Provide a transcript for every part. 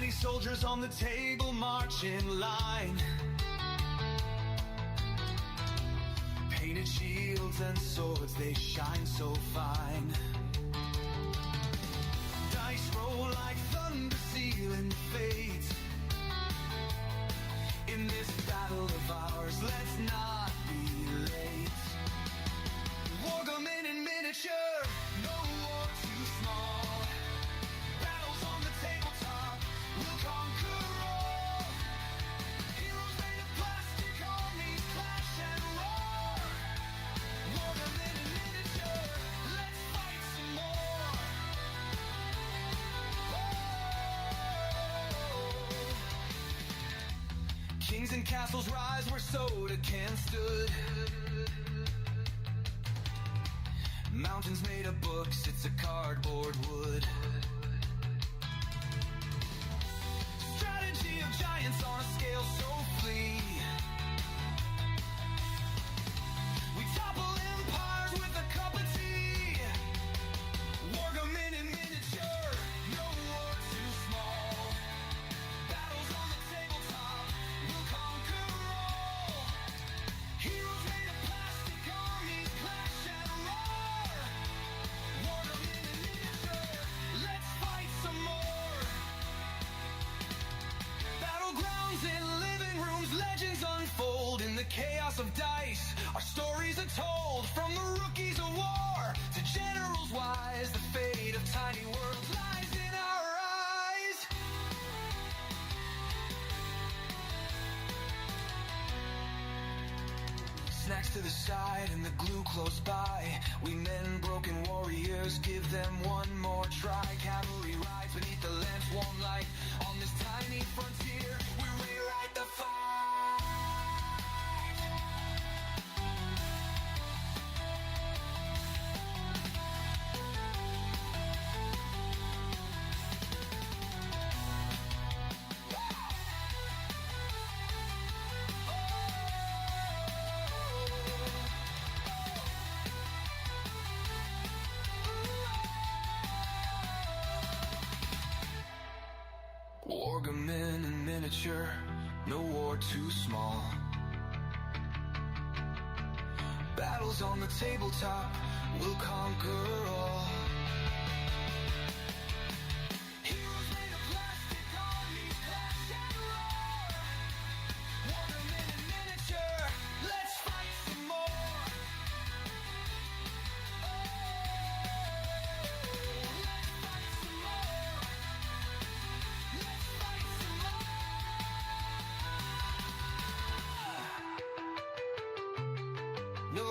Tiny soldiers on the table march in line. Painted shields and swords, they shine so fine. Dice roll like thunder, sealing fate. In this battle of ours, let's not be late. Wargaming in miniature, no war too small. Battles on the tabletop, we'll conquer all. Heroes made of plastic, armies clash and roar. Wargaming in miniature, let's fight some more. Oh. Kings and castles rise where Sodakan stood. Mountains made of books, it's a cardboard wood. Strategy of giants on a scale so flee. We topple empires with a cup of tea. Wargaming in miniature, no war too small. Battles on the tabletop, we'll conquer all. Heroes made of plastic, armies clash and roar. Wargaming in miniature, let's fight some more. Battlegrounds in living rooms, legends unfold in the chaos of dice. Our stories are told from the rookies of war to generals wise. The fate of tiny worlds lies in our eyes. Snacks to the side and the glue close by. We men, broken warriors, give them one more try. Cavalry rides beneath the lamp's warm light. On this tiny frontier, we rewrite the fight. Wargaming in miniature, no war too small. Battles on the tabletop, we'll conquer all. Heroes made of plastic, armies clash and roar. Wargaming in miniature, let's fight some more. Oh, let's fight some more. Let's fight some more. No.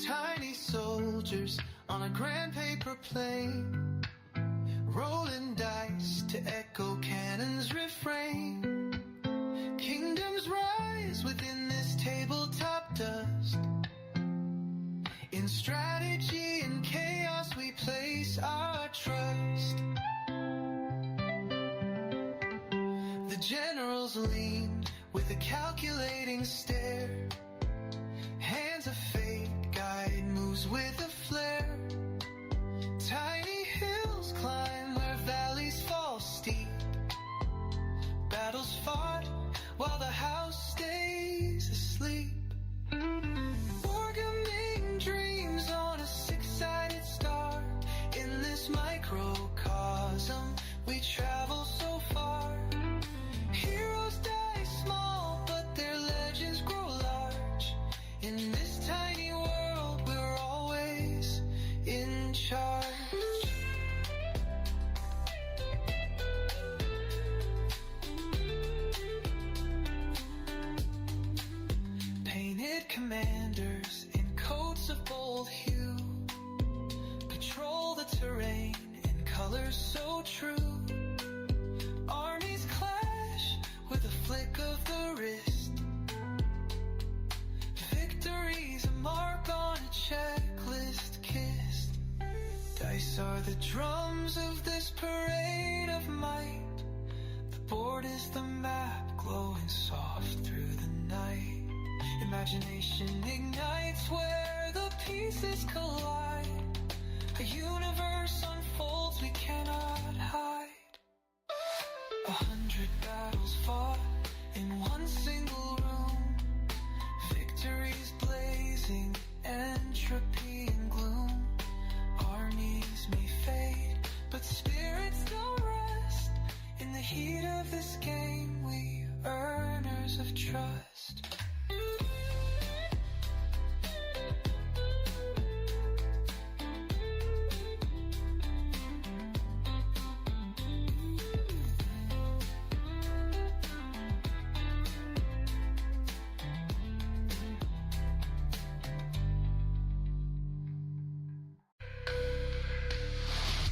Tiny soldiers on a grand paper plane, rolling dice to echo cannons refrain. Kingdoms rise within this tabletop dust. In strategy and chaos we place our trust. The generals lean with a calculating stare. Hands of fate guide moves with a flare. Tiny hills climb where valleys fall steep. Battles fought while the house stays asleep. Wargaming dreams on a six-sided star. In this microcosm we travel so far. Heroes die small, but their legends grow large. In this tiny world we're always in charge. Painted commanders in coats of bold hue patrol the terrain in colors so true. Armies clash with a flick of the wrist. Victory's a mark on a checklist kissed. Dice are the drums of this parade of might. The board is the map glowing soft through imagination ignites where the pieces collide. A universe unfolds we cannot hide. 100 battles fought in one single room. Victories blazing, entropy and gloom. Armies may fade, but spirits don't rest. In the heat of this game, we earners of trust.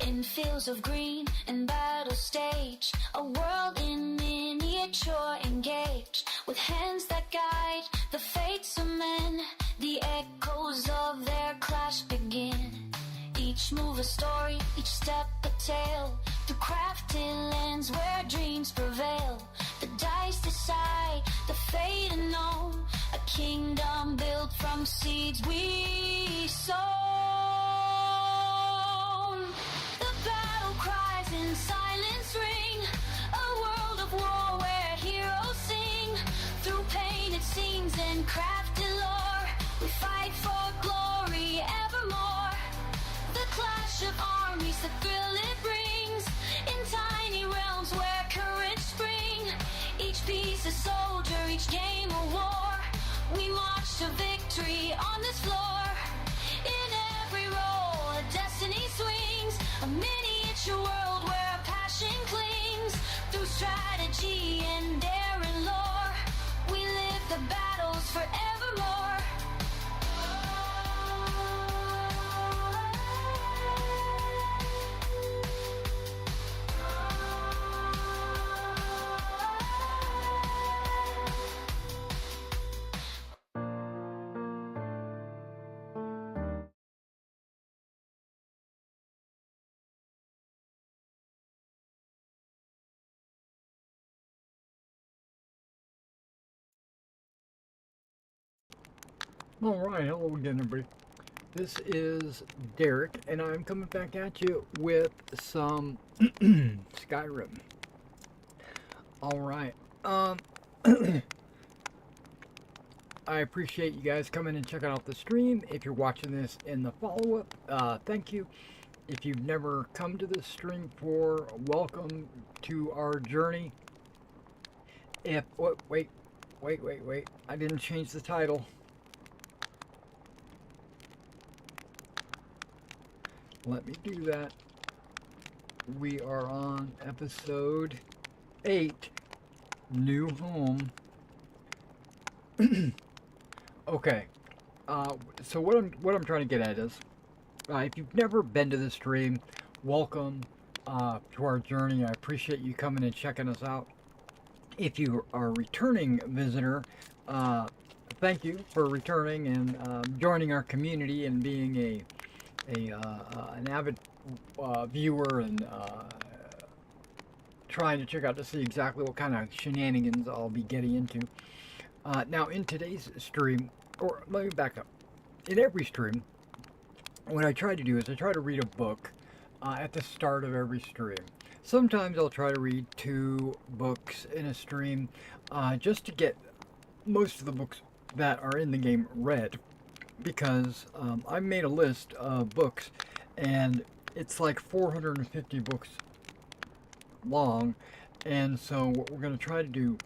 In fields of green and battle stage, a world in miniature engaged, with hands that guide the fates of men. The echoes of their clash begin. Each move a story, each step a tale, through crafted lands where dreams prevail. The dice decide the fate unknown, a kingdom built from seeds we sow. In silence ring, a world of war where heroes sing. Through painted scenes and crafted lore, we fight for glory evermore. The clash of armies, the thrill it brings, in tiny realms where courage spring. Each piece a soldier, each game a war. We march to victory on this floor. In every role, a destiny swings, a miniature world where passion clings. Through strategy and daring lore, we live the battles forevermore. Alright, hello again everybody. This is Derek, and I'm coming back at you with some Skyrim. Alright, I appreciate you guys coming and checking out the stream. If you're watching this in the follow-up, thank you. If you've never come to this stream before, welcome to our journey. If, wait, I didn't change the title. Let me do that. We are on episode 8, New Home. Okay. So what I'm trying to get at is, if you've never been to the stream, welcome to our journey. I appreciate you coming and checking us out. If you are a returning visitor, thank you for returning and joining our community and being an avid viewer and trying to check out to see exactly what kind of shenanigans I'll be getting into. Now in today's stream, or let me back up. In every stream, what I try to do is I try to read a book at the start of every stream. Sometimes I'll try to read 2 books in a stream just to get most of the books that are in the game read. Because I made a list of books, and it's like 450 books long, and so what we're going to try to do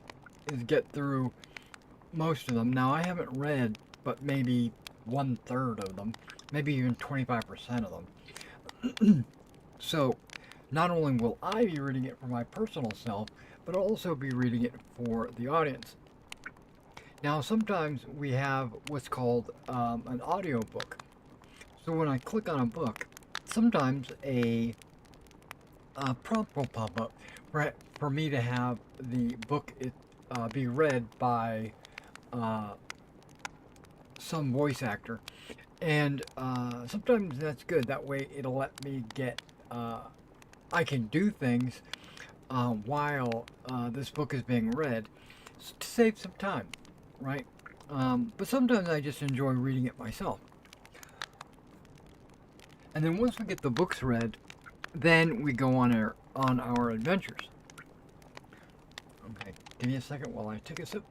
is get through most of them. Now, I haven't read but maybe 1/3 of them, maybe even 25% of them. So, not only will I be reading it for my personal self, but I'll also be reading it for the audience. Now, sometimes we have what's called an audio book. So when I click on a book, sometimes a prompt will pop up for me to have the book be read by some voice actor. And sometimes that's good. That way it'll let me get, I can do things while this book is being read to save some time. Right? But sometimes I just enjoy reading it myself. And then once we get the books read, then we go on our adventures. Okay, give me a second while I take a sip.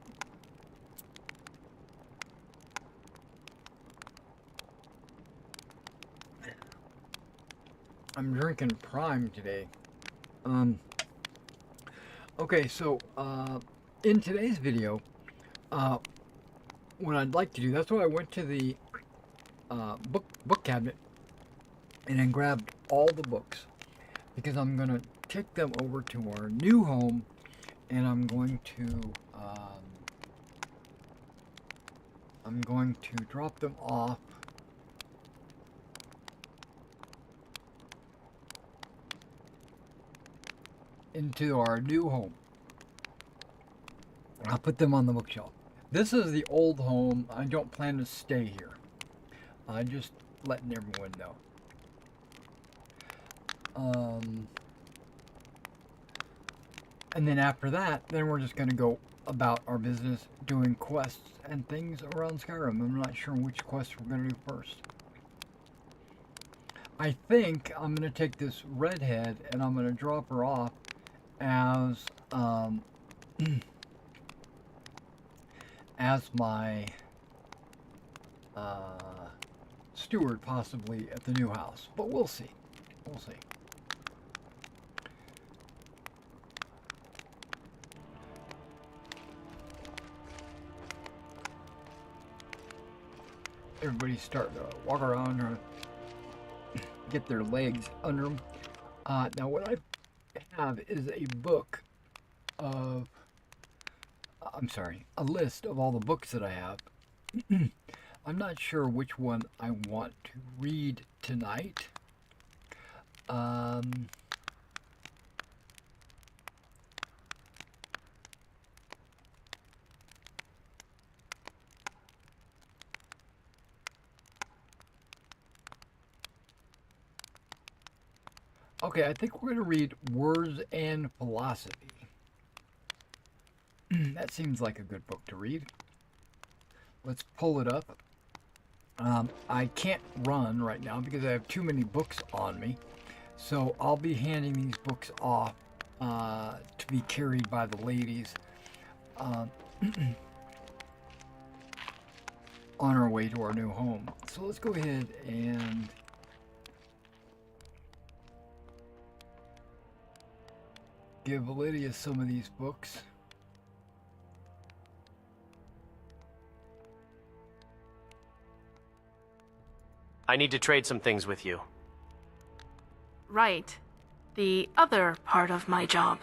I'm drinking Prime today. Okay, so in today's video, what I'd like to do, that's why I went to the book cabinet and then grabbed all the books, because I'm gonna take them over to our new home, and I'm going to drop them off into our new home. I'll put them on the bookshelf. This is the old home. I don't plan to stay here. I'm just letting everyone know. And then after that, then we're just going to go about our business doing quests and things around Skyrim. I'm not sure which quests we're going to do first. I think I'm going to take this redhead and I'm going to drop her off as as my steward, possibly at the new house. But we'll see. We'll see. Everybody's starting to walk around or get their legs under them. Now what I have is a book of, a list of all the books that I have. I'm not sure which one I want to read tonight. Okay, I think we're going to read Words and Philosophy. That seems like a good book to read. Let's pull it up. I can't run right now because I have too many books on me. So I'll be handing these books off to be carried by the ladies on our way to our new home. So let's go ahead and give Lydia some of these books. I need to trade some things with you. Right. The other part of my job.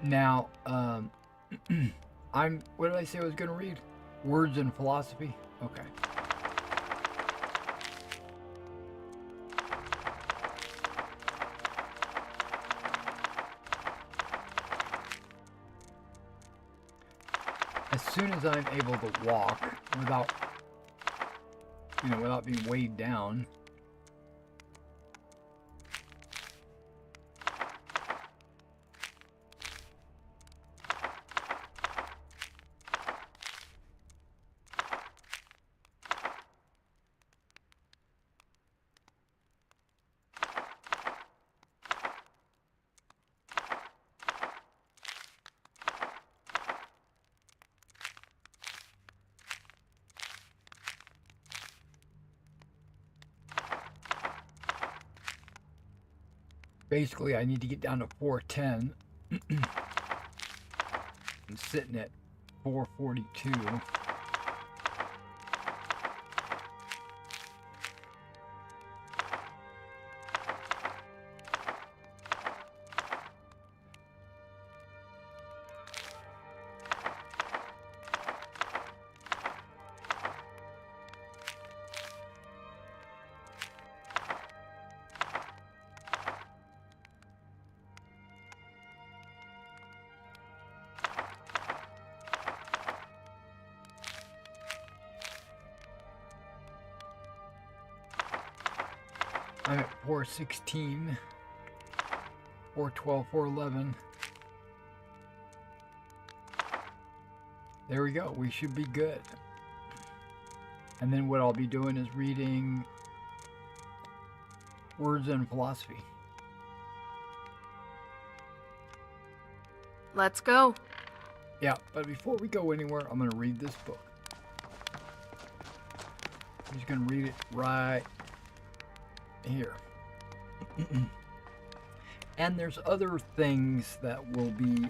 Now, what did I say I was going to read? Words and Philosophy? Okay. As soon as I'm able to walk without being weighed down. Basically, I need to get down to 410. I'm sitting at 442. I'm at 416, 412, 411. There we go. We should be good. And then what I'll be doing is reading Words and Philosophy. Let's go. Yeah, but before we go anywhere, I'm going to read this book. I'm just going to read it right here. And there's other things that will be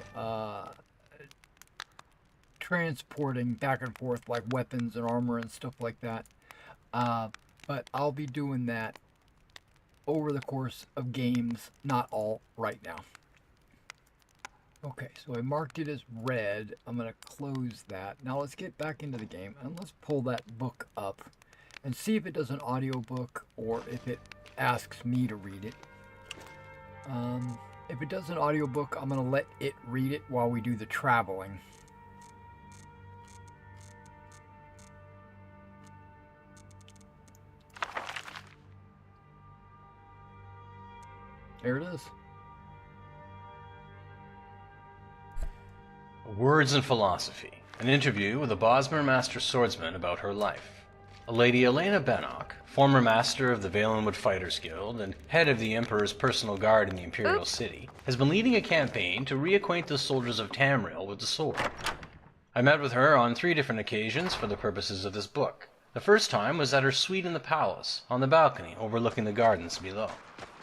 transporting back and forth, like weapons and armor and stuff like that. But I'll be doing that over the course of games, not all right now. Okay, so I marked it as red. I'm going to close that. Now let's get back into the game and let's pull that book up and see if it does an audiobook or if it asks me to read it. If it does an audiobook, I'm going to let it read it while we do the traveling. There it is. Words and Philosophy. An interview with a Bosmer Master Swordsman about her life. Lady Elena Bannock, former master of the Valenwood Fighters Guild and head of the Emperor's personal guard in the Imperial City, has been leading a campaign to reacquaint the soldiers of Tamriel with the sword. I met with her on 3 different occasions for the purposes of this book. The first time was at her suite in the palace, on the balcony overlooking the gardens below.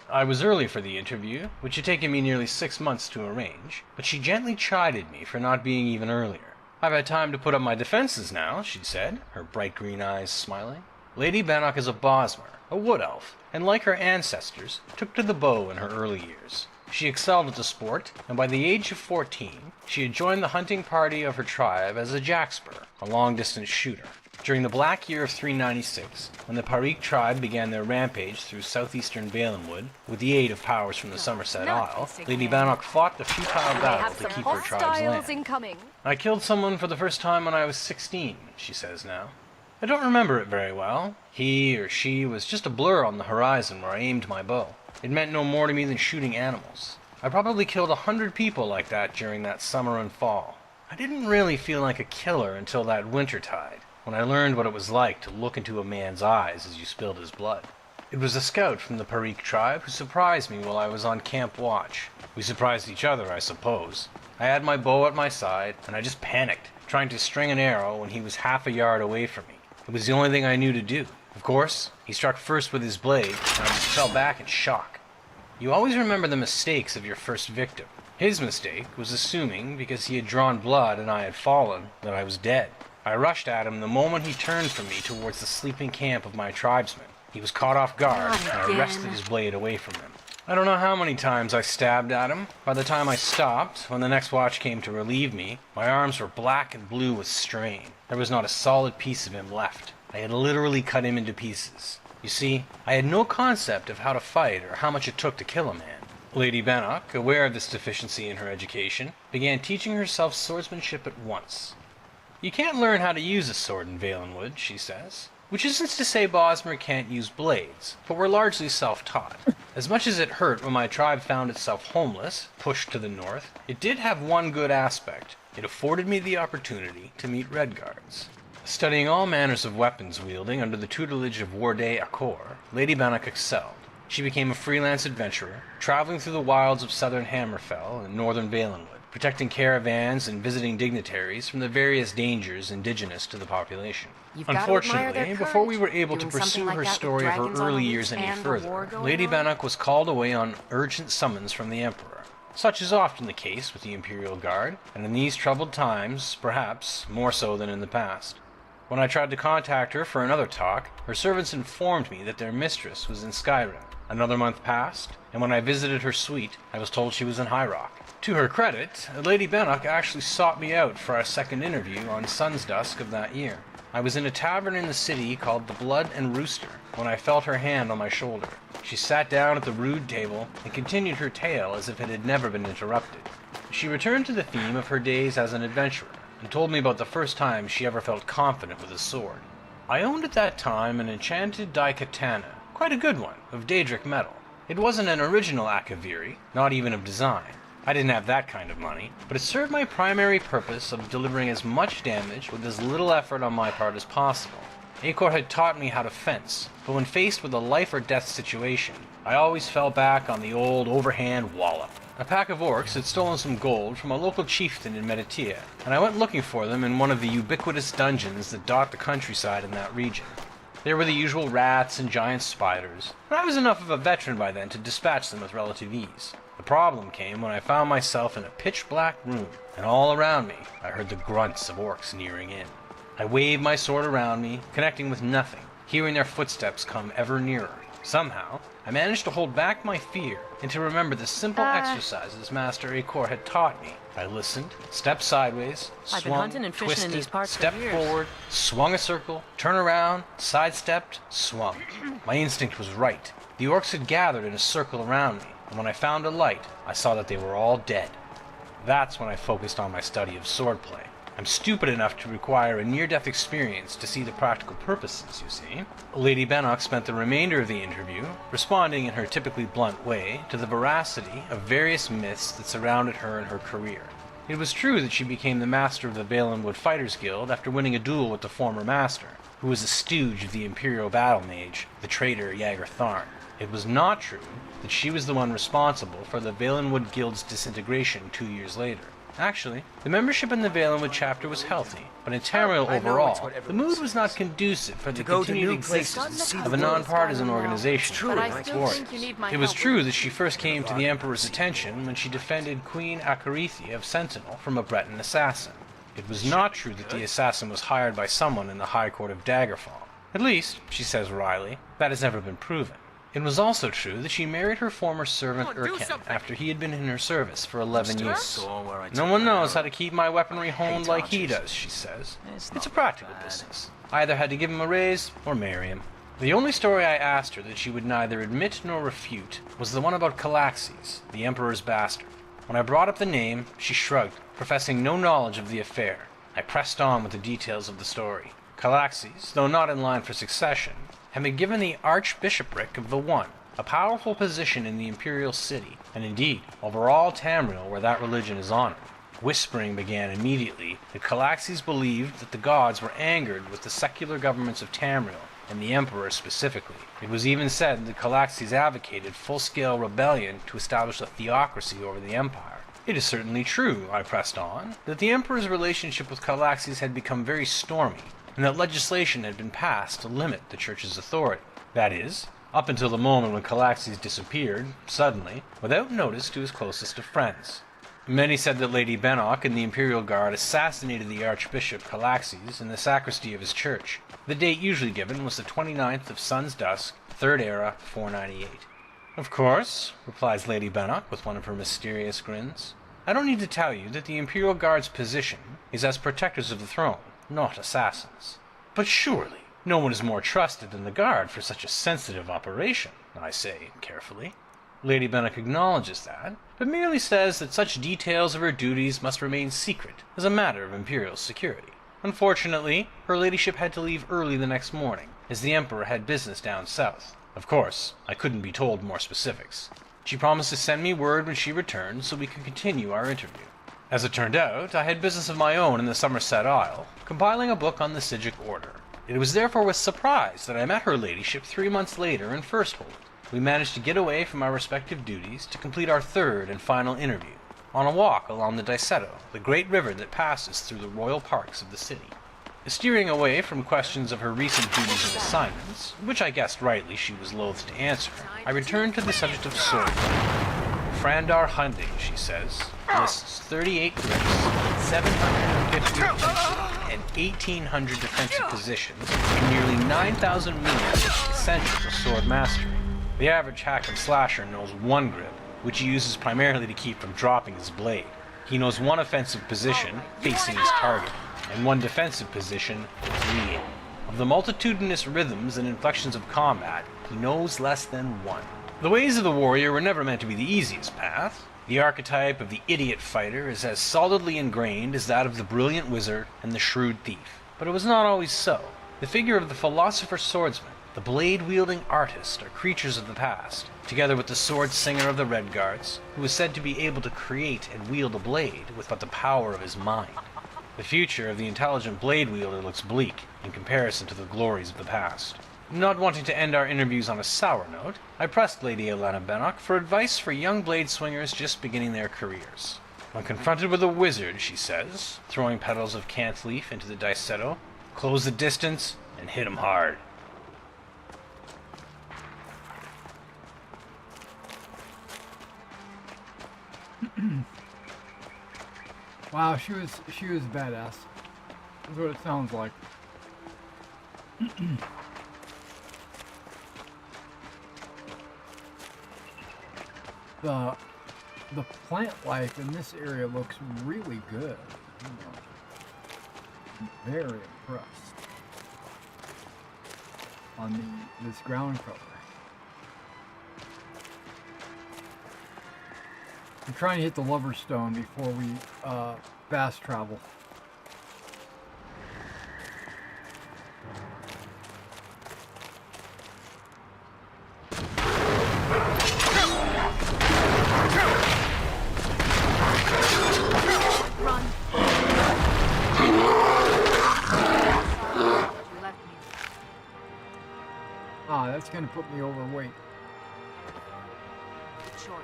I was early for the interview, which had taken me nearly 6 months to arrange, but she gently chided me for not being even earlier. "I've had time to put up my defenses now," she said, her bright green eyes smiling. Lady Bannock is a Bosmer, a wood elf, and like her ancestors, took to the bow in her early years. She excelled at the sport, and by the age of 14, she had joined the hunting party of her tribe as a jackspur, a long-distance shooter. During the Black Year of 396, when the Paragon tribe began their rampage through southeastern Valenwood, with the aid of powers from the Somerset Isle, Lady Bannock fought the futile battle to keep her tribe's land. Incoming. "I killed someone for the first time when I was 16, she says now. "I don't remember it very well. He or she was just a blur on the horizon where I aimed my bow. It meant no more to me than shooting animals. I probably killed 100 people like that during that summer and fall. I didn't really feel like a killer until that wintertide, when I learned what it was like to look into a man's eyes as you spilled his blood. It was a scout from the Paragon tribe who surprised me while I was on camp watch. We surprised each other, I suppose. I had my bow at my side, and I just panicked, trying to string an arrow when he was half a yard away from me. It was the only thing I knew to do. Of course, he struck first with his blade, and I just fell back in shock. You always remember the mistakes of your first victim. His mistake was assuming, because he had drawn blood and I had fallen, that I was dead. I rushed at him the moment he turned from me towards the sleeping camp of my tribesmen. He was caught off guard, and I wrested his blade away from him. I don't know how many times I stabbed at him. By the time I stopped, when the next watch came to relieve me, my arms were black and blue with strain. There was not a solid piece of him left. I had literally cut him into pieces. You see, I had no concept of how to fight or how much it took to kill a man. Lady Bannock, aware of this deficiency in her education, began teaching herself swordsmanship at once. "You can't learn how to use a sword in Valenwood," she says. Which isn't to say Bosmer can't use blades, but we're largely self-taught. As much as it hurt when my tribe found itself homeless, pushed to the north, it did have one good aspect. It afforded me the opportunity to meet Redguards. Studying all manners of weapons wielding under the tutelage of Warday Akor, Lady Bannock excelled. She became a freelance adventurer, traveling through the wilds of southern Hammerfell and northern Valenwood, protecting caravans and visiting dignitaries from the various dangers indigenous to the population. Unfortunately, before we were able to pursue her story of her early years any further, Lady Bannock was called away on urgent summons from the Emperor. Such is often the case with the Imperial Guard, and in these troubled times, perhaps, more so than in the past. When I tried to contact her for another talk, her servants informed me that their mistress was in Skyrim. Another month passed, and when I visited her suite, I was told she was in High Rock. To her credit, Lady Bannock actually sought me out for our second interview on Sun's Dusk of that year. I was in a tavern in the city called the Blood and Rooster when I felt her hand on my shoulder. She sat down at the rude table and continued her tale as if it had never been interrupted. She returned to the theme of her days as an adventurer and told me about the first time she ever felt confident with a sword. I owned at that time an enchanted daikatana, Quite a good one, of Daedric metal. It wasn't an original Akaviri, not even of design. I didn't have that kind of money, but it served my primary purpose of delivering as much damage with as little effort on my part as possible. Acor had taught me how to fence, but when faced with a life or death situation, I always fell back on the old overhand wallop. A pack of orcs had stolen some gold from a local chieftain in Meditia, and I went looking for them in one of the ubiquitous dungeons that dot the countryside in that region. There were the usual rats and giant spiders, but I was enough of a veteran by then to dispatch them with relative ease. The problem came when I found myself in a pitch-black room, and all around me I heard the grunts of orcs nearing in. I waved my sword around me, connecting with nothing, hearing their footsteps come ever nearer. Somehow, I managed to hold back my fear and to remember the simple exercises Master Acor had taught me. I listened, stepped sideways, I've been swung, hunting and fishing in twisted, these parts for stepped years. forward, swung a circle, turned around, sidestepped, swung. My instinct was right. The orcs had gathered in a circle around me, and when I found a light, I saw that they were all dead. That's when I focused on my study of swordplay. I'm stupid enough to require a near-death experience to see the practical purposes, you see. Lady Bennock spent the remainder of the interview responding in her typically blunt way to the veracity of various myths that surrounded her and her career. It was true that she became the master of the Valenwood Fighters Guild after winning a duel with the former master, who was a stooge of the Imperial Battle Mage, the traitor Jaeger Tharn. It was not true that she was the one responsible for the Valenwood Guild's disintegration 2 years later. Actually, the membership in the Valenwood chapter was healthy, but in Tamriel overall, the mood was not conducive for the continued existence of a non-partisan organization. But I still think you need my It was help. true that she first came to the Emperor's attention when she defended Queen Acarithe of Sentinel from a Breton assassin. It was not true that the assassin was hired by someone in the High Court of Daggerfall. At least, she says wryly, that has never been proven. It was also true that she married her former servant Urken after he had been in her service for 11 years. No one knows how to keep my weaponry honed like he does, she says. It's a practical business. I either had to give him a raise or marry him. The only story I asked her that she would neither admit nor refute was the one about Calaxes, the Emperor's bastard. When I brought up the name, she shrugged, professing no knowledge of the affair. I pressed on with the details of the story. Calaxes, though not in line for succession, had been given the Archbishopric of the One, a powerful position in the imperial city, and indeed over all Tamriel where that religion is honored. Whispering began immediately that Calaxes believed that the gods were angered with the secular governments of Tamriel, and the Emperor specifically. It was even said that Calaxes advocated full-scale rebellion to establish a theocracy over the empire. It is certainly true, I pressed on, that the Emperor's relationship with Calaxes had become very stormy, and that legislation had been passed to limit the church's authority. That is, up until the moment when Calaxes disappeared, suddenly, without notice to his closest of friends. Many said that Lady Bennock and the Imperial Guard assassinated the Archbishop Calaxes in the sacristy of his church. The date usually given was the 29th of Sun's Dusk, 3rd Era, 498. Of course, replies Lady Bennock with one of her mysterious grins. I don't need to tell you that the Imperial Guard's position is as protectors of the throne, not assassins. But surely, no one is more trusted than the Guard for such a sensitive operation, I say carefully. Lady Bennock acknowledges that, but merely says that such details of her duties must remain secret as a matter of Imperial security. Unfortunately, her ladyship had to leave early the next morning, as the Emperor had business down south. Of course, I couldn't be told more specifics. She promised to send me word when she returned so we could continue our interview. As it turned out, I had business of my own in the Somerset Isle, compiling a book on the Sigic Order. It was therefore with surprise that I met her ladyship 3 months later in Firsthold. We managed to get away from our respective duties to complete our third and final interview, on a walk along the Diceto, the great river that passes through the royal parks of the city. Steering away from questions of her recent duties and assignments, which I guessed rightly she was loath to answer, I returned to the subject of sword. Frandar Hunding, she says, lists 38 grips, 750 offensive, and 1,800 defensive positions, and nearly 9,000 meters essential for sword mastery. The average hack and slasher knows one grip, which he uses primarily to keep from dropping his blade. He knows one offensive position, facing his target, and one defensive position, fleeing. Of the multitudinous rhythms and inflections of combat, he knows less than one. The ways of the warrior were never meant to be the easiest path. The archetype of the idiot fighter is as solidly ingrained as that of the brilliant wizard and the shrewd thief. But it was not always so. The figure of the philosopher swordsman, The blade-wielding artists are creatures of the past, together with the sword singer of the Red Guards, who is said to be able to create and wield a blade with but the power of his mind. The future of the intelligent blade wielder looks bleak in comparison to the glories of the past. Not wanting to end our interviews on a sour note, I pressed Lady Elena Bennock for advice for young blade swingers just beginning their careers. When confronted with a wizard, she says, throwing petals of cant leaf into the diceto, close the distance and hit him hard. Wow, she was badass. That's what it sounds like. The plant life in this area looks really good. I'm very impressed on this ground cover. I'm trying to hit the Lover Stone before we fast travel. Run. Ah, that's gonna put me overweight. Choice.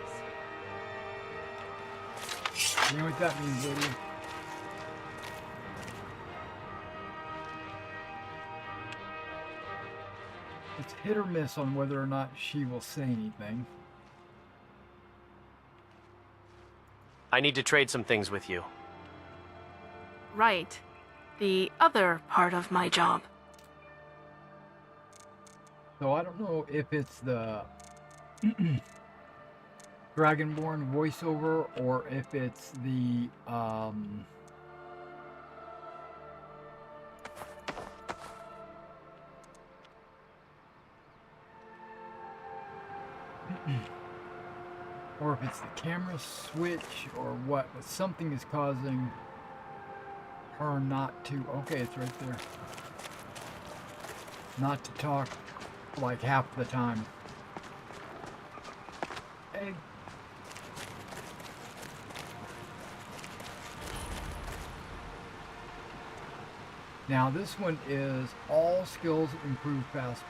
You know what that means, lady? It's hit or miss on whether or not she will say anything. I need to trade some things with you. Right. The other part of my job. So I don't know if it's the Dragonborn voiceover or if it's the or if it's the camera switch or what, but something is causing her not to, okay, it's right there, not to talk like half the time. Hey. Now this one is all skills improve faster.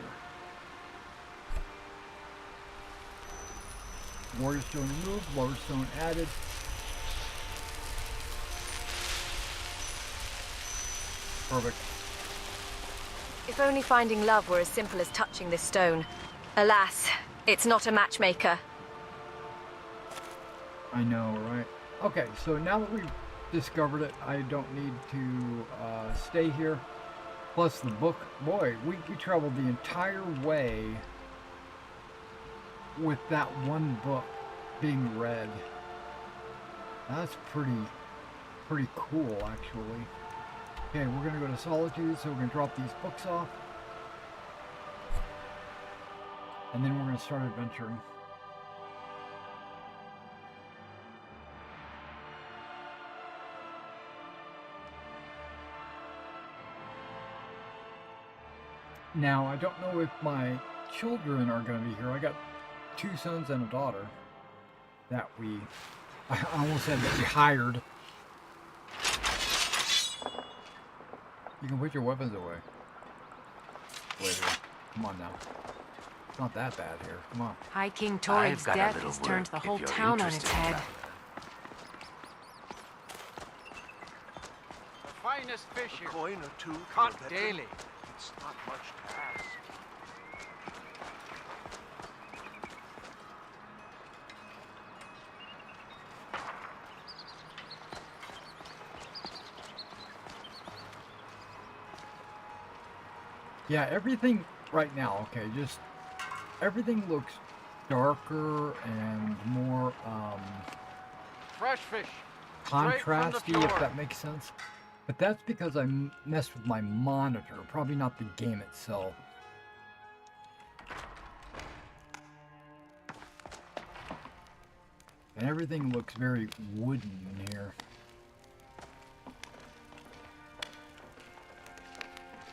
Warrior Stone removed, Lower Stone added. Perfect. If only finding love were as simple as touching this stone. Alas, it's not a matchmaker. I know, right? Okay, so now that we've discovered it, I don't need to stay here. Plus the book, boy, we traveled the entire way with that one book being read. That's pretty cool, actually. Okay, we're gonna go to Solitude, so we're gonna drop these books off. And then we're gonna start adventuring. Now, I don't know if my children are gonna be here. I got 2 sons and a daughter that I almost said that we hired. You can put your weapons away. Wait here. Come on now. It's not that bad here. Come on. High King Torrid's death has turned the whole town on its head. The finest fish here. Coin or two. Caught daily. It's not much to ask. Yeah, everything right now, okay, just everything looks darker and more Fresh fish. contrasty, if that makes sense. But that's because I messed with my monitor, probably not the game itself. And everything looks very wooden in here.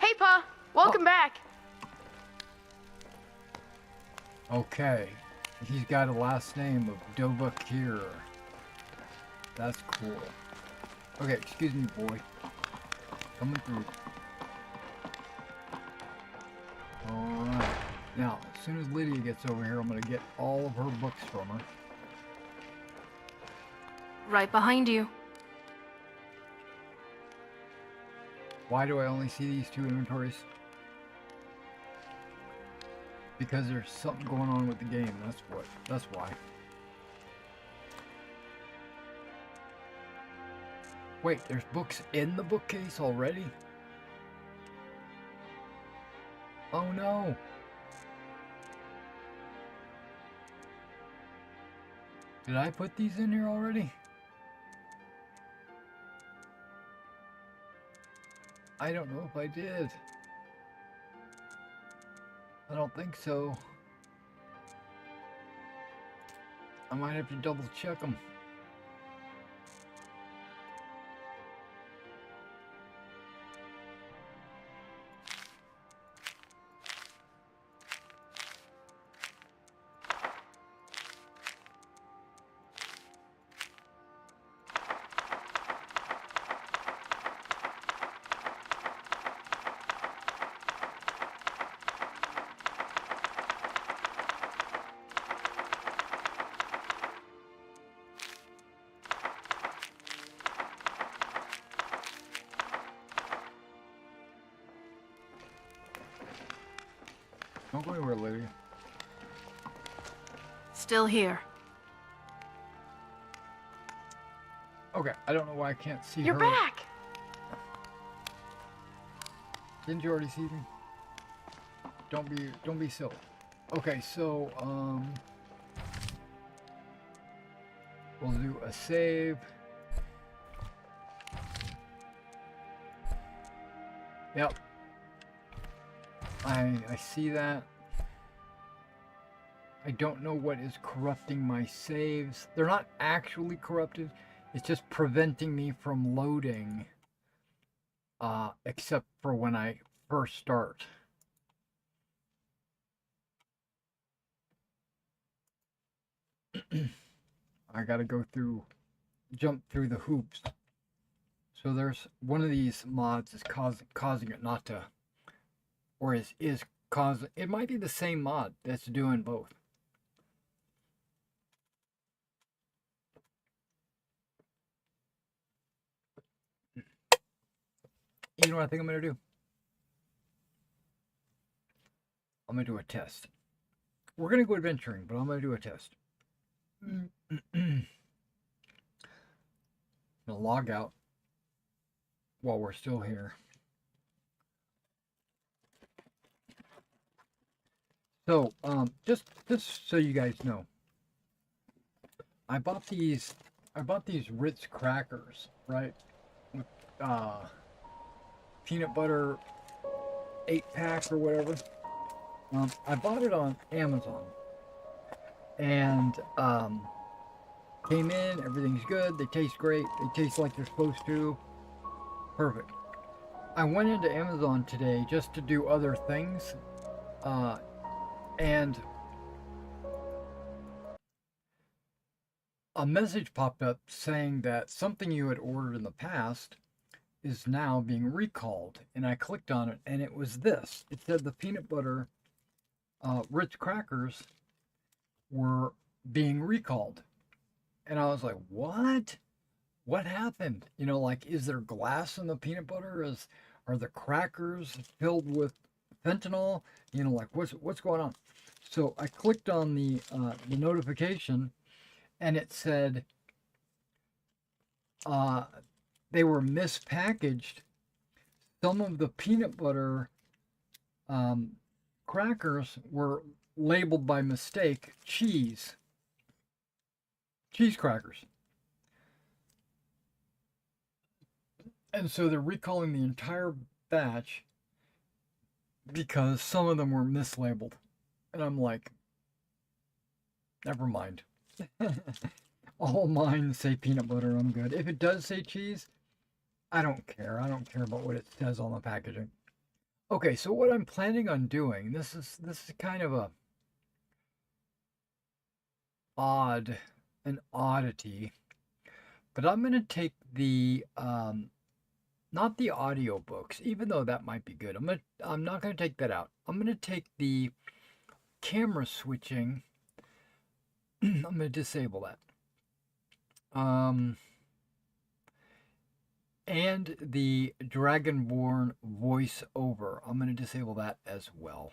Hey, Pa! Welcome back! Okay. He's got a last name of Dovakir. That's cool. Okay, excuse me, boy. Coming through. Alright. Now, as soon as Lydia gets over here, I'm going to get all of her books from her. Right behind you. Why do I only see these two inventories? Because there's something going on with the game. That's why. Wait, there's books in the bookcase already? Oh no. Did I put these in here already? I don't know if I did. I don't think so. I might have to double check them. Don't go anywhere, Lydia. Still here. Okay, I don't know why I can't see You're her. back! Didn't you already see me? Don't be silly. Okay, so we'll do a save. Yep. I see that. I don't know what is corrupting my saves. They're not actually corrupted. It's just preventing me from loading. Except for when I first start. I gotta jump through the hoops. So there's one of these mods is causing it not to, or is causing, it might be the same mod that's doing both. You know what I think I'm gonna do? I'm gonna do a test. We're gonna go adventuring, but I'm gonna do a test. I'm gonna log out while we're still here. So, just so you guys know, I bought these Ritz crackers, right? With peanut butter 8-pack or whatever. I bought it on Amazon, and came in. Everything's good. They taste great. They taste like they're supposed to. Perfect. I went into Amazon today just to do other things, and a message popped up saying that something you had ordered in the past is now being recalled. And I clicked on it, and it was this. It said the peanut butter Ritz crackers were being recalled. And I was like, what? What happened? You know, like, is there glass in the peanut butter? Are the crackers filled with fentanyl? You know, like, what's going on? So I clicked on the notification, and it said they were mispackaged. Some of the peanut butter crackers were labeled by mistake cheese crackers. And so they're recalling the entire batch because some of them were mislabeled. And I'm like, never mind. All mine say peanut butter, I'm good. If it does say cheese, I don't care. I don't care about what it says on the packaging. Okay, so what I'm planning on doing, this is kind of an oddity. But I'm going to take the not the audiobooks, even though that might be good. I'm not going to take that out. I'm going to take the camera switching. I'm going to disable that. And the Dragonborn voiceover. I'm going to disable that as well.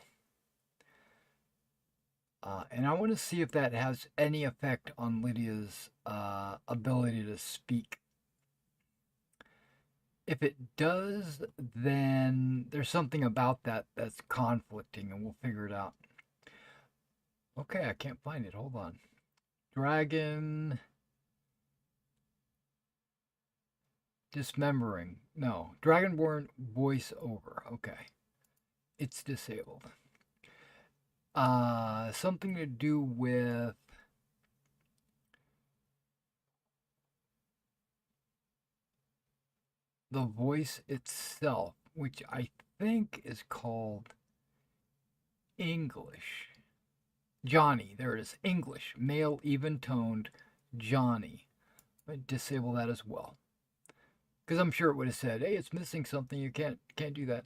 And I want to see if that has any effect on Lydia's ability to speak. If it does, then there's something about that that's conflicting, and we'll figure it out. Okay, I can't find it. Hold on. Dragon... Dismembering. No. Dragonborn voiceover. Okay. It's disabled. Something to do with the voice itself, which I think is called English. Johnny. There it is. English. Male even-toned Johnny. I disable that as well. Because I'm sure it would have said, hey, it's missing something. You can't do that.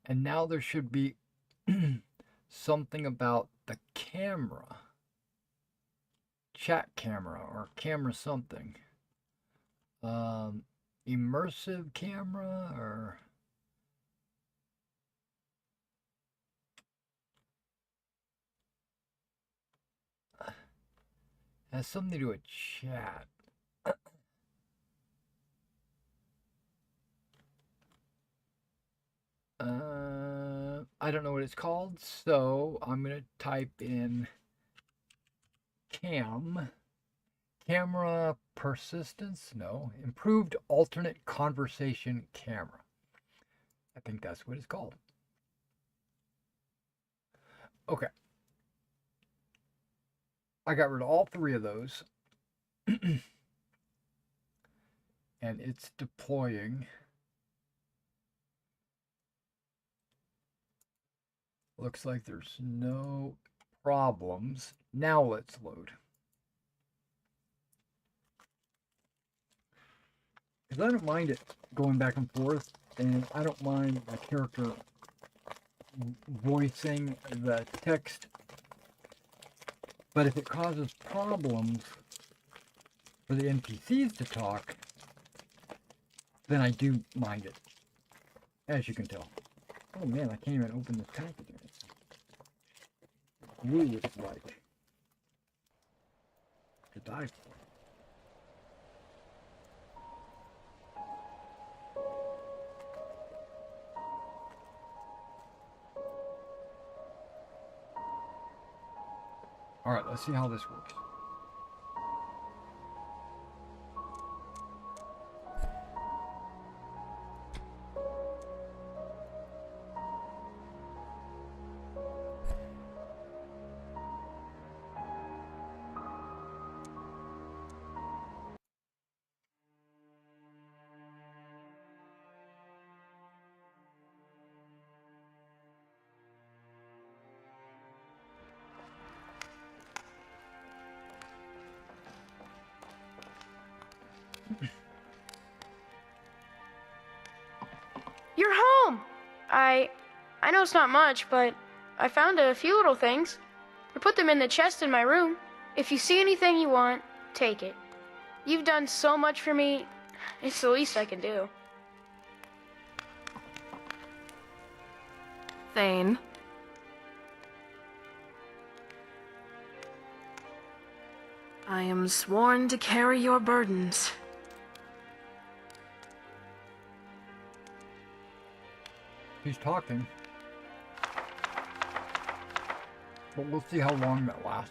And now there should be something about the camera. Chat camera or camera something. Immersive camera or... has something to do with chat. I don't know what it's called, so I'm going to type in camera persistence, no, improved alternate conversation camera. I think that's what it's called. Okay. I got rid of all three of those. And it's deploying. Looks like there's no problems. Now let's load. Because I don't mind it going back and forth, and I don't mind the character voicing the text. But if it causes problems for the NPCs to talk, then I do mind it, as you can tell. Oh man, I can't even open this package. Glue it's like to die for. All right, let's see how this works. You're home! I know it's not much, but I found a few little things. I put them in the chest in my room. If you see anything you want, take it. You've done so much for me. It's the least I can do. Thane. I am sworn to carry your burdens. He's talking. But we'll see how long that lasts.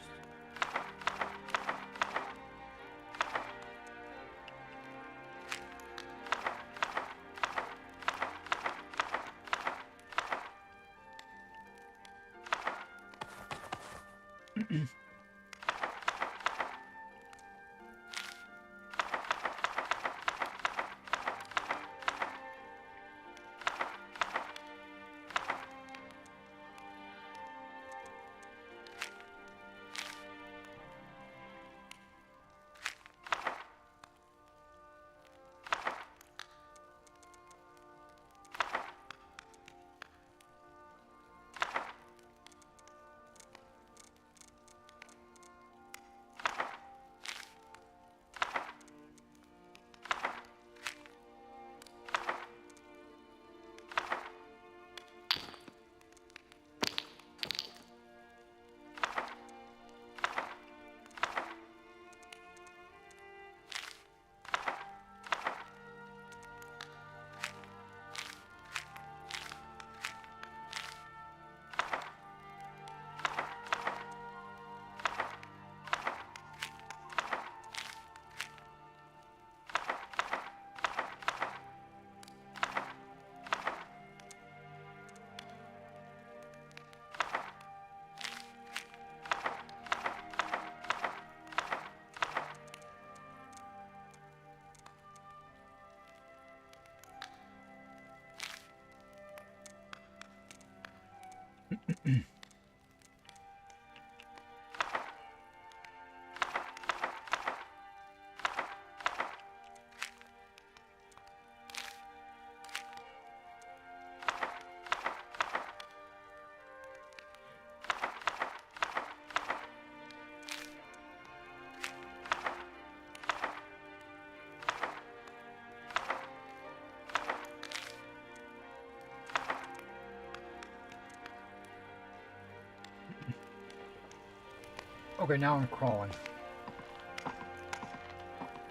Okay, now I'm crawling.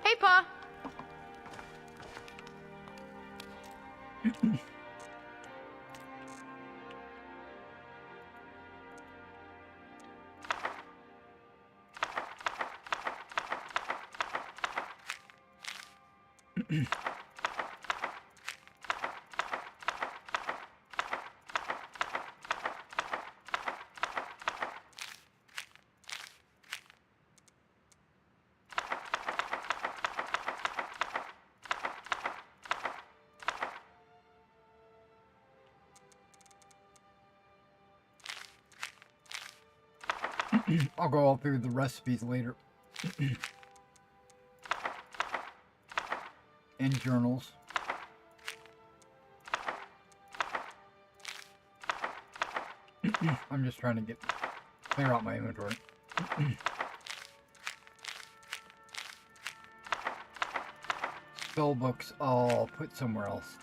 Hey, Pa. I'll go all through the recipes later. And journals. I'm just trying to clear out my inventory. Spell books I'll put somewhere else.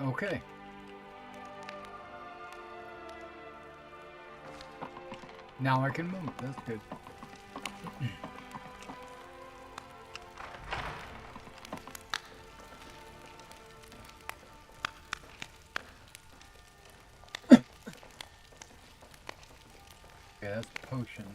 Okay. Now I can move. That's good. Okay, that's potions.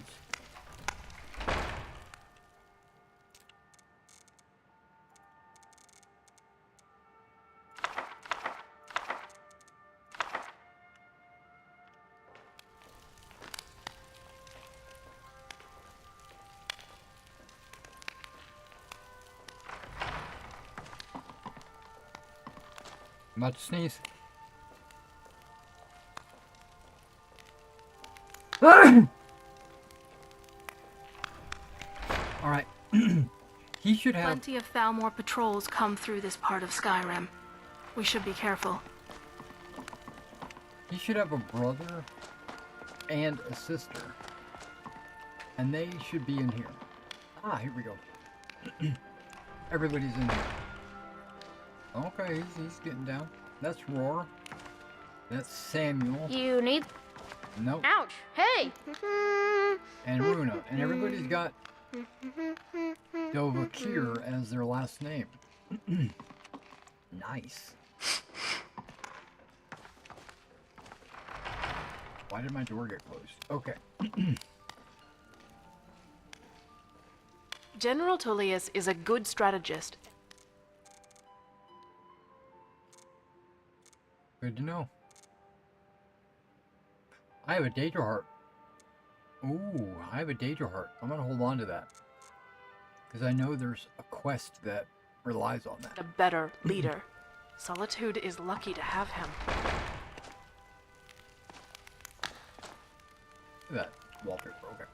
I'm about to sneeze. Alright. He should have... Plenty of Thalmor patrols come through this part of Skyrim. We should be careful. He should have a brother and a sister. And they should be in here. Ah, here we go. Everybody's in here. Okay, he's getting down. That's Roar. That's Samuel. You need... Nope. Ouch. Hey! And Runa. And everybody's got Dovakir as their last name. Nice. Why did my door get closed? Okay. General Tullius is a good strategist. Good to know. I have a Daedra heart. Ooh, I have a Daedra heart. I'm gonna hold on to that. Because I know there's a quest that relies on that. A better leader. Solitude is lucky to have him. Look at that wallpaper, okay.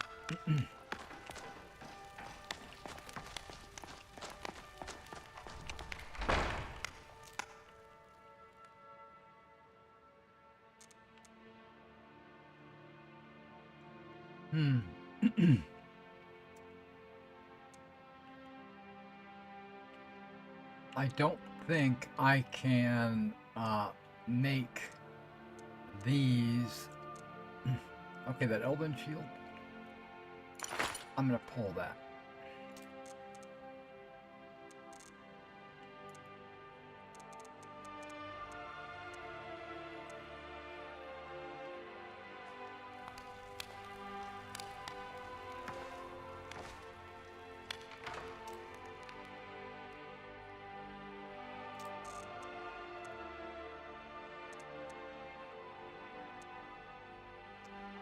I don't think I can make these. Okay, that Elven shield. I'm gonna pull that.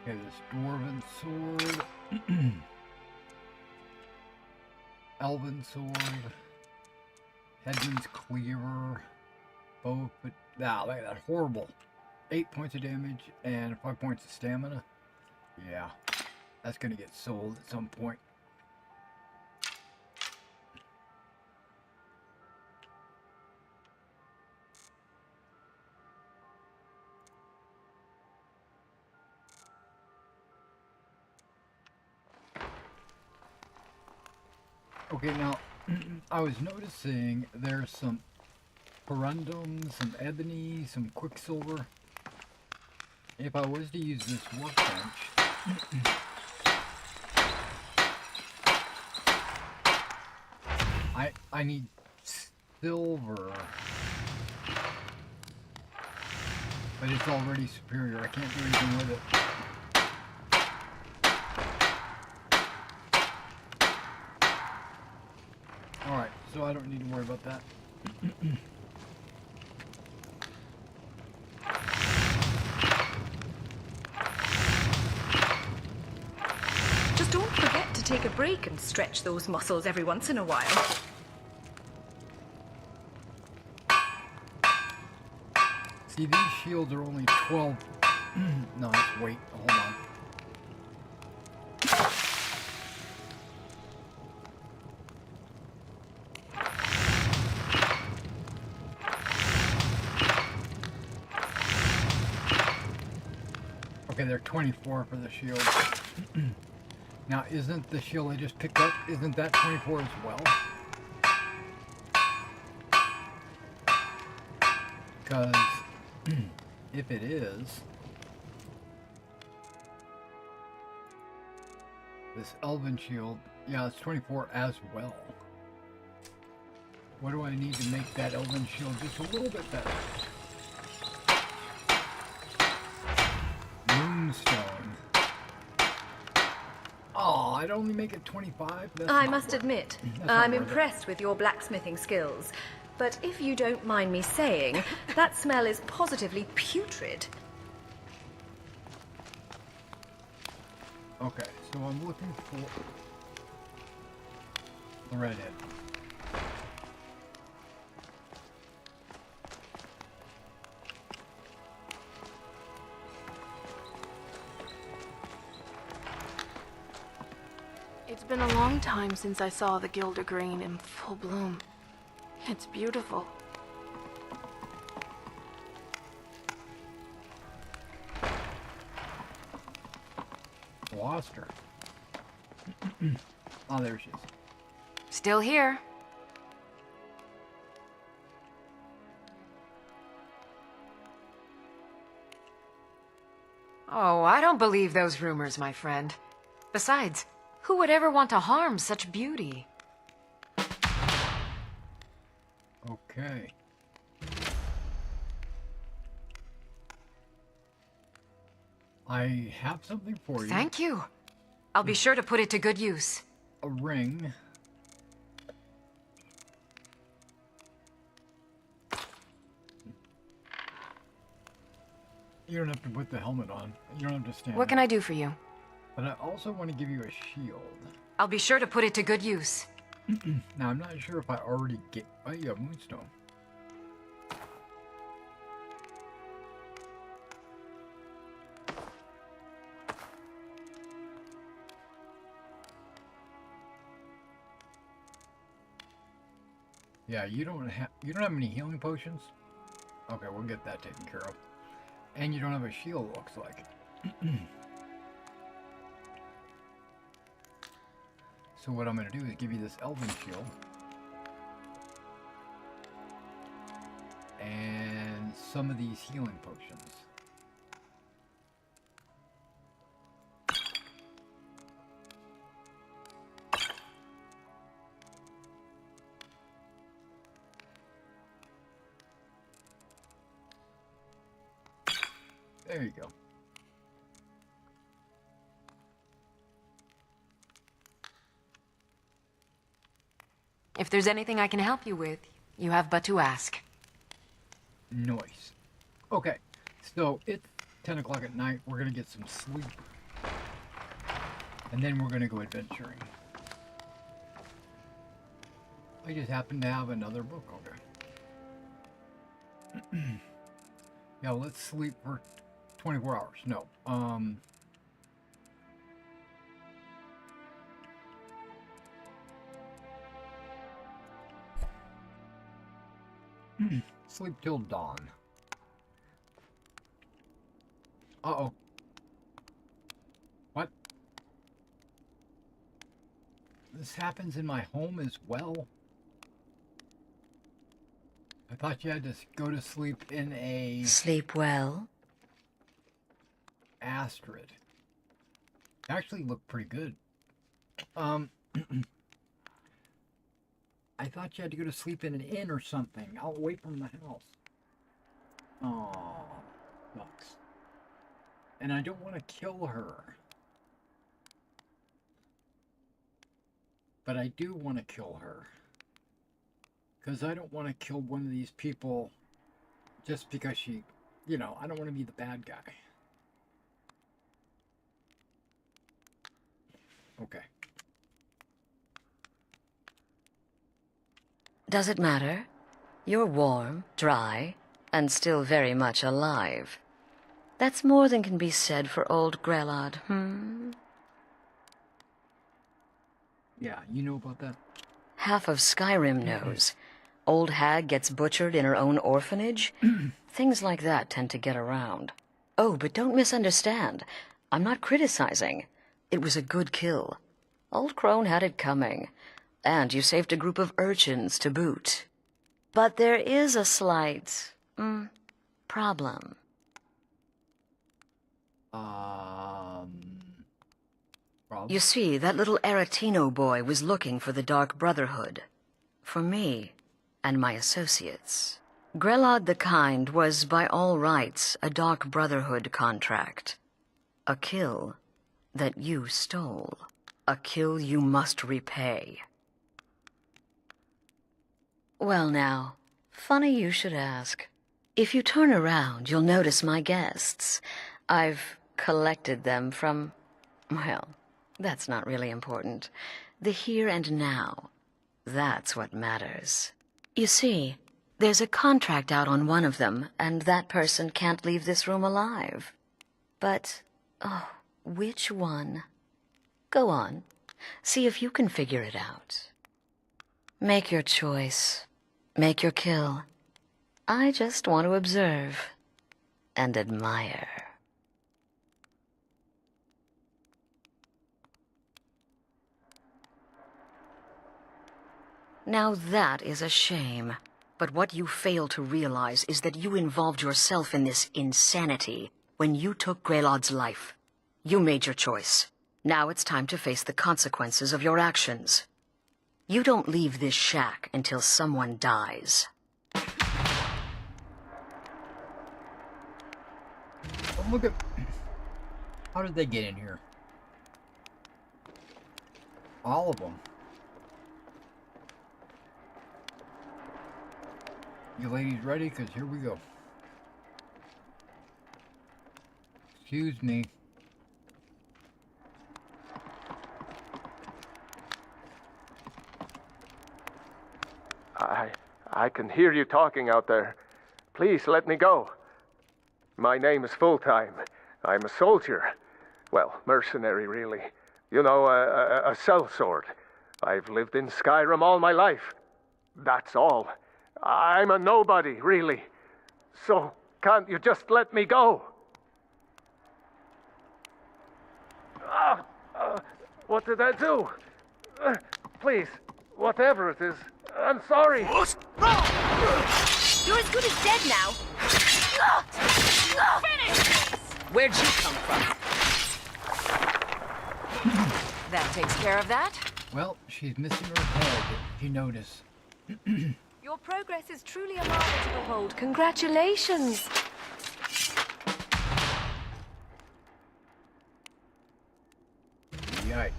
Okay, this dwarven sword. Elven sword. Headman's cleaver. Bow, but look at that, horrible. 8 points of damage and 5 points of stamina. Yeah, that's gonna get sold at some point. Okay, now I was noticing there's some corundum, some ebony, some quicksilver. If I was to use this workbench, I need silver, but it's already superior. I can't do anything with it. Alright, so I don't need to worry about that. Just don't forget to take a break and stretch those muscles every once in a while. See, these shields are only 12. No, it's wait. Hold on. Okay, they're 24 for the shield. Now, isn't the shield I just picked up, isn't that 24 as well? Because if it is, this elven shield, yeah, it's 24 as well. What do I need to make that elven shield just a little bit better? Moonstone. Oh, I'd only make it 25? I must admit, I'm impressed with your blacksmithing skills. But if you don't mind me saying, that smell is positively putrid. Okay, so I'm looking for the redhead. It's been a long time since I saw the Gilder Green in full bloom. It's beautiful. Lost her. Oh, there she is. Still here. Oh, I don't believe those rumors, my friend. Besides, who would ever want to harm such beauty? Okay. I have something for you. Thank you. I'll be sure to put it to good use. A ring. You don't have to put the helmet on. You don't have to stand. What can I do for you? But I also want to give you a shield. I'll be sure to put it to good use. Now, I'm not sure if I already get... Oh, you have Moonstone. Yeah, you don't have any healing potions? Okay, we'll get that taken care of. And you don't have a shield, looks like. So what I'm going to do is give you this elven shield. And some of these healing potions. There you go. If there's anything I can help you with, you have but to ask. Nice. Okay, so it's 10 o'clock at night. We're going to get some sleep. And then we're going to go adventuring. I just happen to have another book. Okay. Yeah, let's sleep for 24 hours. No. Sleep till dawn. Uh-oh. What? This happens in my home as well? I thought you had to go to sleep in a... Sleep well? Astrid. Actually looked pretty good. I thought you had to go to sleep in an inn or something, out away from the house. Oh, sucks. And I don't want to kill her. But I do want to kill her. Because I don't want to kill one of these people just because she, you know, I don't want to be the bad guy. Okay. Does it matter? You're warm, dry, and still very much alive. That's more than can be said for old Grelod, Yeah, you know about that? Half of Skyrim knows. Old hag gets butchered in her own orphanage. Things like that tend to get around. Oh, but don't misunderstand. I'm not criticizing. It was a good kill. Old Crone had it coming. And you saved a group of urchins to boot. But there is a slight, problem. Problem? You see, that little Aretino boy was looking for the Dark Brotherhood. For me and my associates. Grelod the Kind was, by all rights, a Dark Brotherhood contract. A kill that you stole. A kill you must repay. Well now, funny you should ask. If you turn around, you'll notice my guests. I've collected them from, well, that's not really important. The here and now. That's what matters. You see, there's a contract out on one of them, and that person can't leave this room alive. But, oh, which one? Go on. See if you can figure it out. Make your choice. Make your kill. I just want to observe and admire. Now that is a shame. But what you fail to realize is that you involved yourself in this insanity when you took Grelod's life. You made your choice. Now it's time to face the consequences of your actions. You don't leave this shack until someone dies. Oh, look at... How did they get in here? All of them. You ladies ready? Because here we go. Excuse me. I can hear you talking out there. Please let me go. My name is Full-Time. I'm a soldier. Well, mercenary, really. You know, a sellsword. I've lived in Skyrim all my life. That's all. I'm a nobody, really. So, can't you just let me go? What did I do? Please, whatever it is, I'm sorry. You're as good as dead now. Finish! Where'd you come from? That takes care of that. Well, she's missing her head, if you notice. Your progress is truly a marvel to behold. Congratulations. Yikes.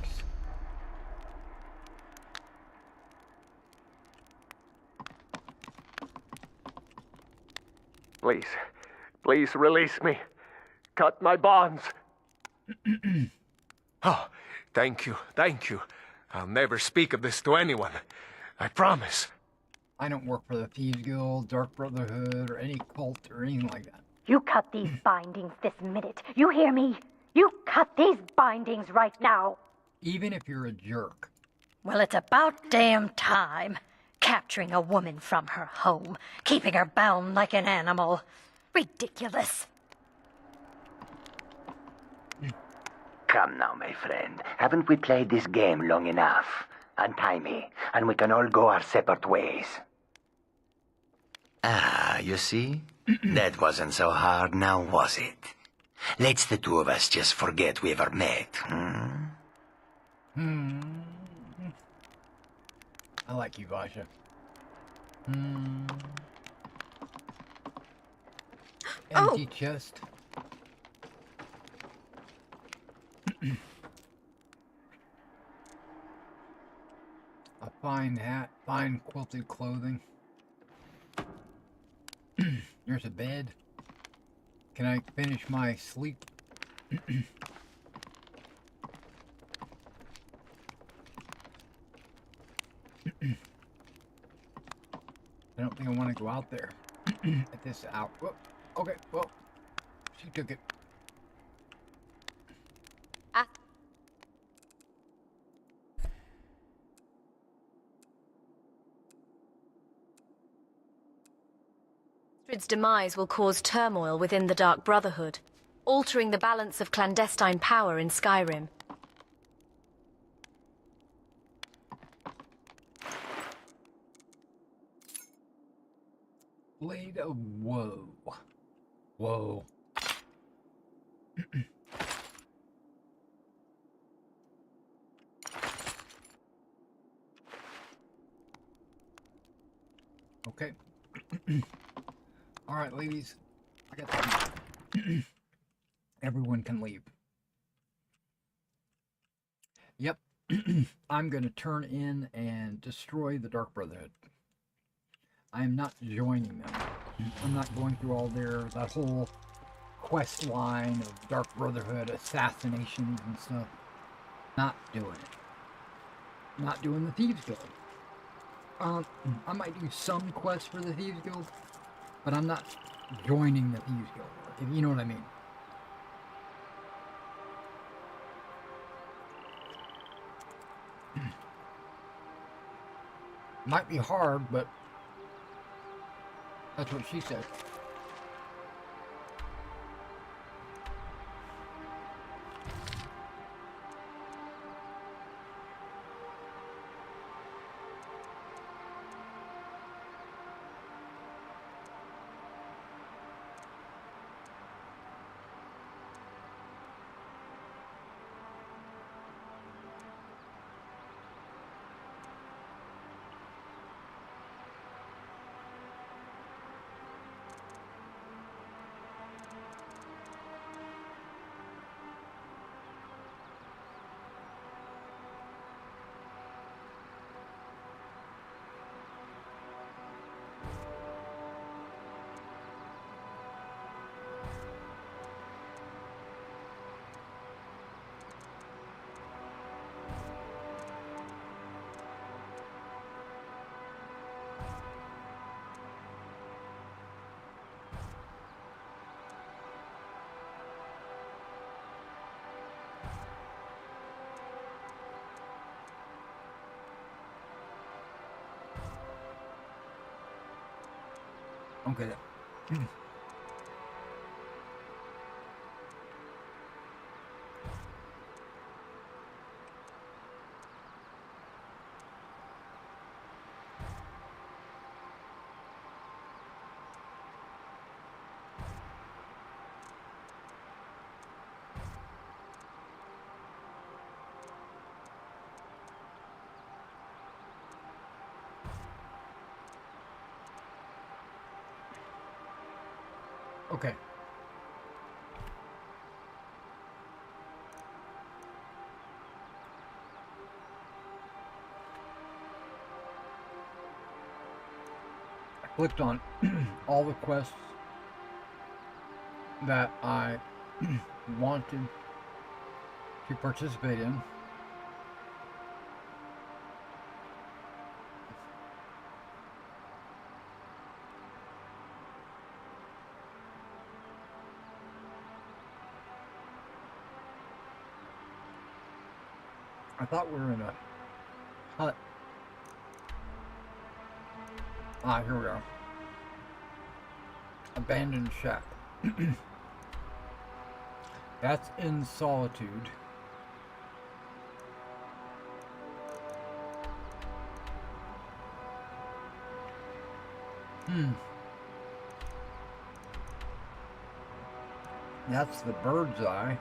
Please release me. Cut my bonds. Oh, Thank you, thank you. I'll never speak of this to anyone. I promise. I don't work for the Thieves Guild, Dark Brotherhood, or any cult or anything like that. You cut these bindings this minute. You hear me? You cut these bindings right now. Even if you're a jerk. Well, it's about damn time. Capturing a woman from her home, keeping her bound like an animal. Ridiculous. Come now, my friend. Haven't we played this game long enough? Untie me, and we can all go our separate ways. Ah, you see? That wasn't so hard now, was it? Let's the two of us just forget we ever met, I like you, Vasha. Empty chest. A fine hat, fine quilted clothing. There's a bed. Can I finish my sleep? I don't think I want to go out there at this hour. Whoa. Okay, well, she took it. Astrid's demise will cause turmoil within the Dark Brotherhood, altering the balance of clandestine power in Skyrim. Blade of Woe. Whoa. Okay. All right, ladies. I got that. Everyone can leave. Yep. I'm going to turn in and destroy the Dark Brotherhood. I am not joining them. I'm not going through all that whole quest line of Dark Brotherhood assassinations and stuff. Not doing it. Not doing the Thieves Guild. I might do some quests for the Thieves Guild, but I'm not joining the Thieves Guild, if you know what I mean. Might be hard, but that's what she said. Okay. Okay. I clicked on all the quests that I wanted to participate in. I thought we were in a hut. Ah, here we are. Abandoned shack. That's in Solitude. That's the bird's eye.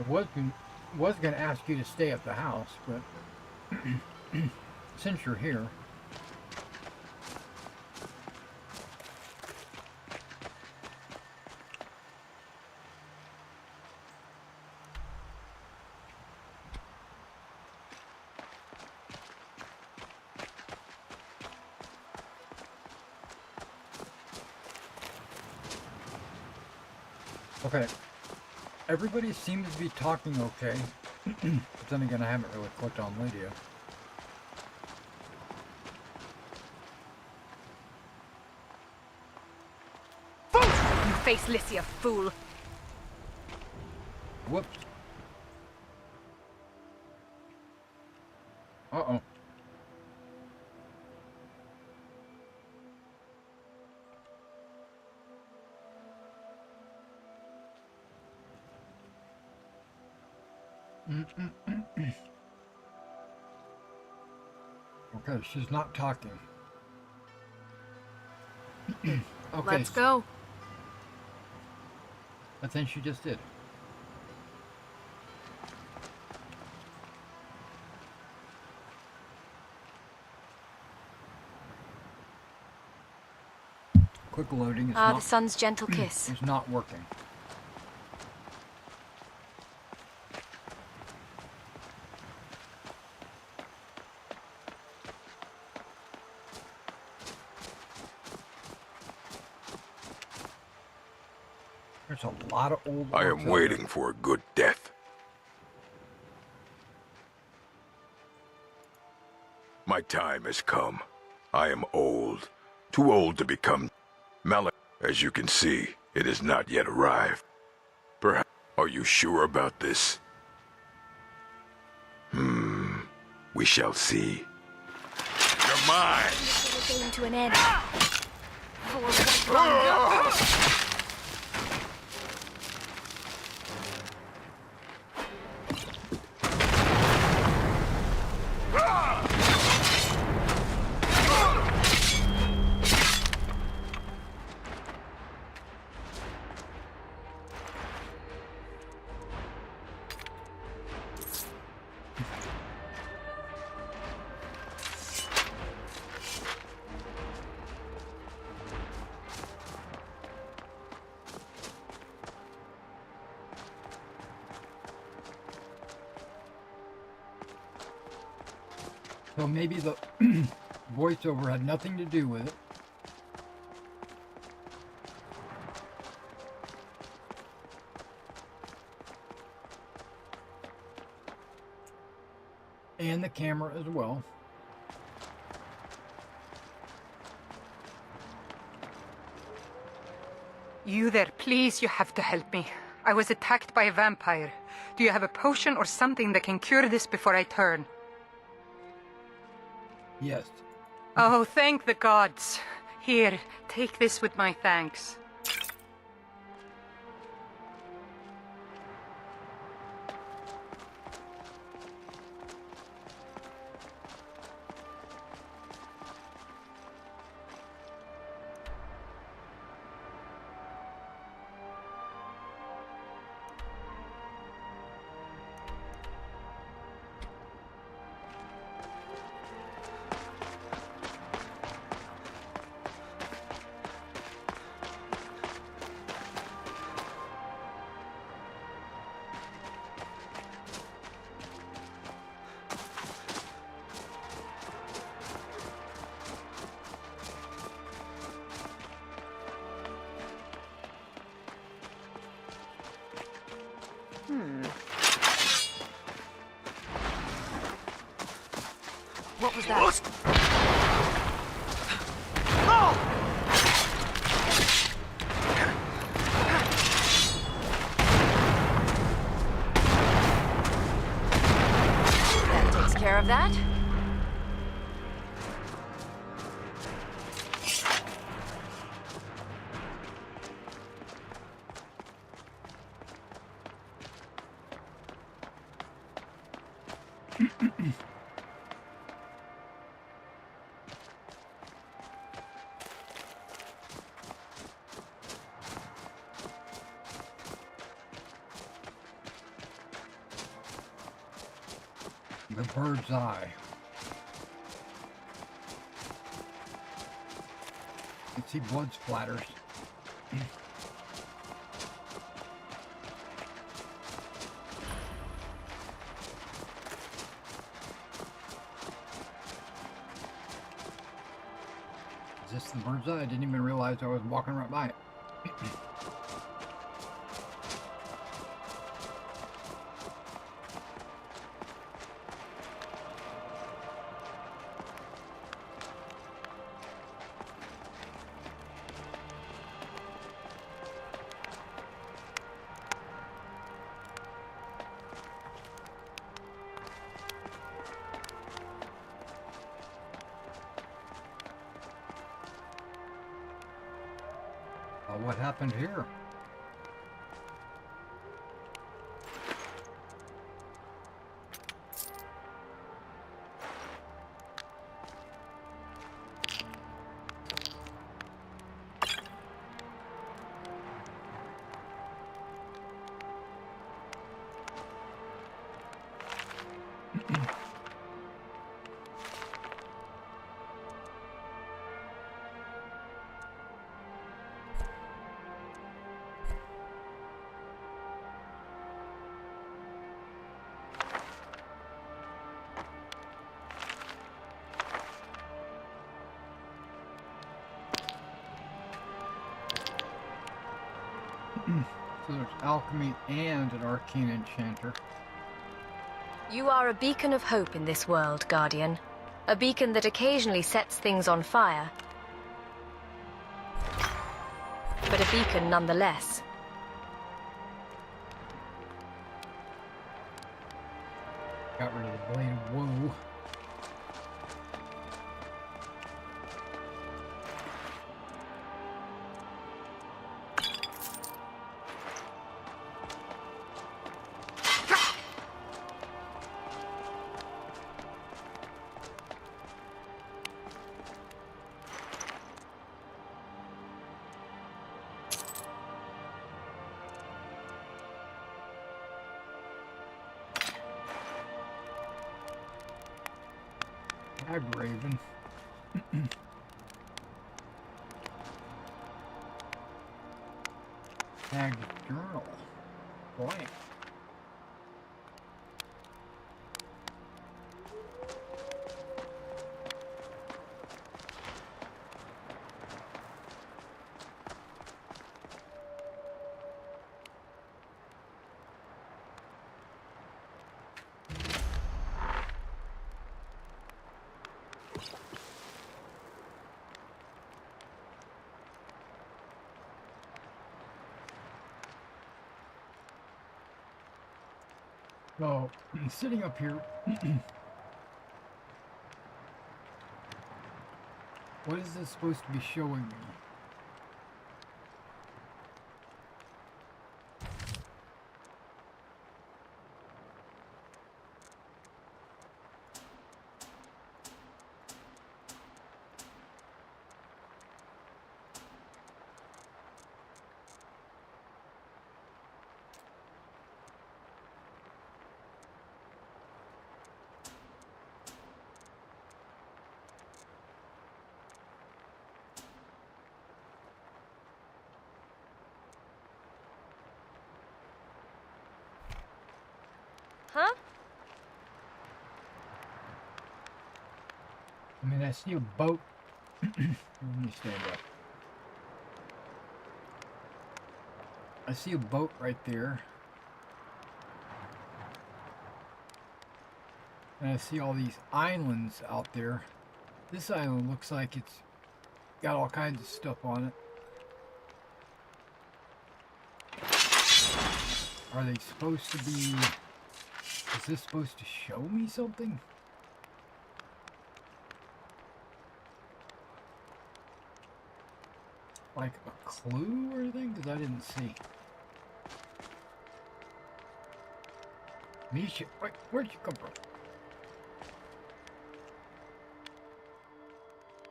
I was going to ask you to stay at the house, but since you're here. Okay. Everybody seems to be talking okay. But then again, I haven't really clicked on Lydia. You faceless, you fool. Whoops. Uh-oh. Okay, she's not talking. Okay. Let's go. But then she just did. Quick loading is the sun's gentle kiss. It's not working. There's a lot of old... I am waiting for a good death. My time has come. I am old. Too old to become Malik. As you can see, it has not yet arrived. Perhaps... Are you sure about this? We shall see. You're mine! We're going to an end. So maybe the voiceover had nothing to do with it. And the camera as well. You there, please, you have to help me. I was attacked by a vampire. Do you have a potion or something that can cure this before I turn? Yes. Oh, thank the gods. Here, take this with my thanks. What was that? That takes care of that. The bird's eye. You can see blood splatters. Is this the bird's eye? I didn't even realize I was walking right by it. What happened here? So there's alchemy and an arcane enchanter. You are a beacon of hope in this world, Guardian. A beacon that occasionally sets things on fire. But a beacon nonetheless. Got rid of the blade of woe. Tag Raven. Tag Journal. Blank. So, sitting up here, what is this supposed to be showing me? Huh? I mean, I see a boat. Let me stand up. I see a boat right there. And I see all these islands out there. This island looks like it's got all kinds of stuff on it. Are they supposed to be... Is this supposed to show me something? Like a clue or anything? Because I didn't see. Misha, wait, where'd you come from?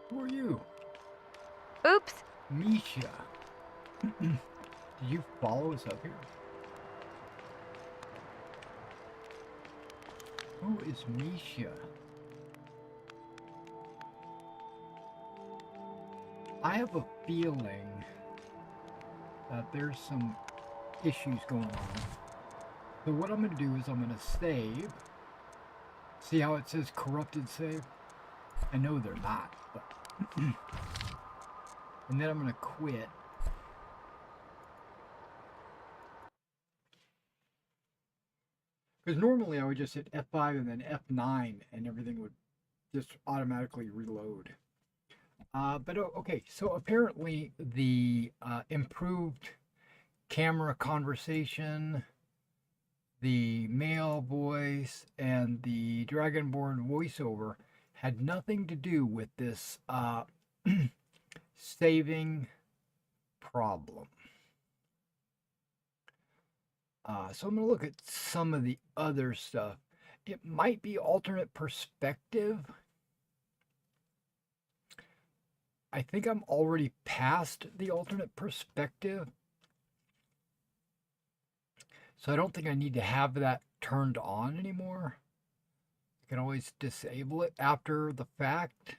Who are you? Oops. Misha. Did you follow us up here? Who is Misha? I have a feeling that there's some issues going on. So what I'm going to do is I'm going to save. See how it says corrupted save? I know they're not, but... and then I'm going to quit. Because normally I would just hit F5 and then F9 and everything would just automatically reload. But okay, so apparently the improved camera conversation, the male voice, and the Dragonborn voiceover had nothing to do with this saving problem. So I'm going to look at some of the other stuff. It might be alternate perspective. I think I'm already past the alternate perspective. So I don't think I need to have that turned on anymore. You can always disable it after the fact.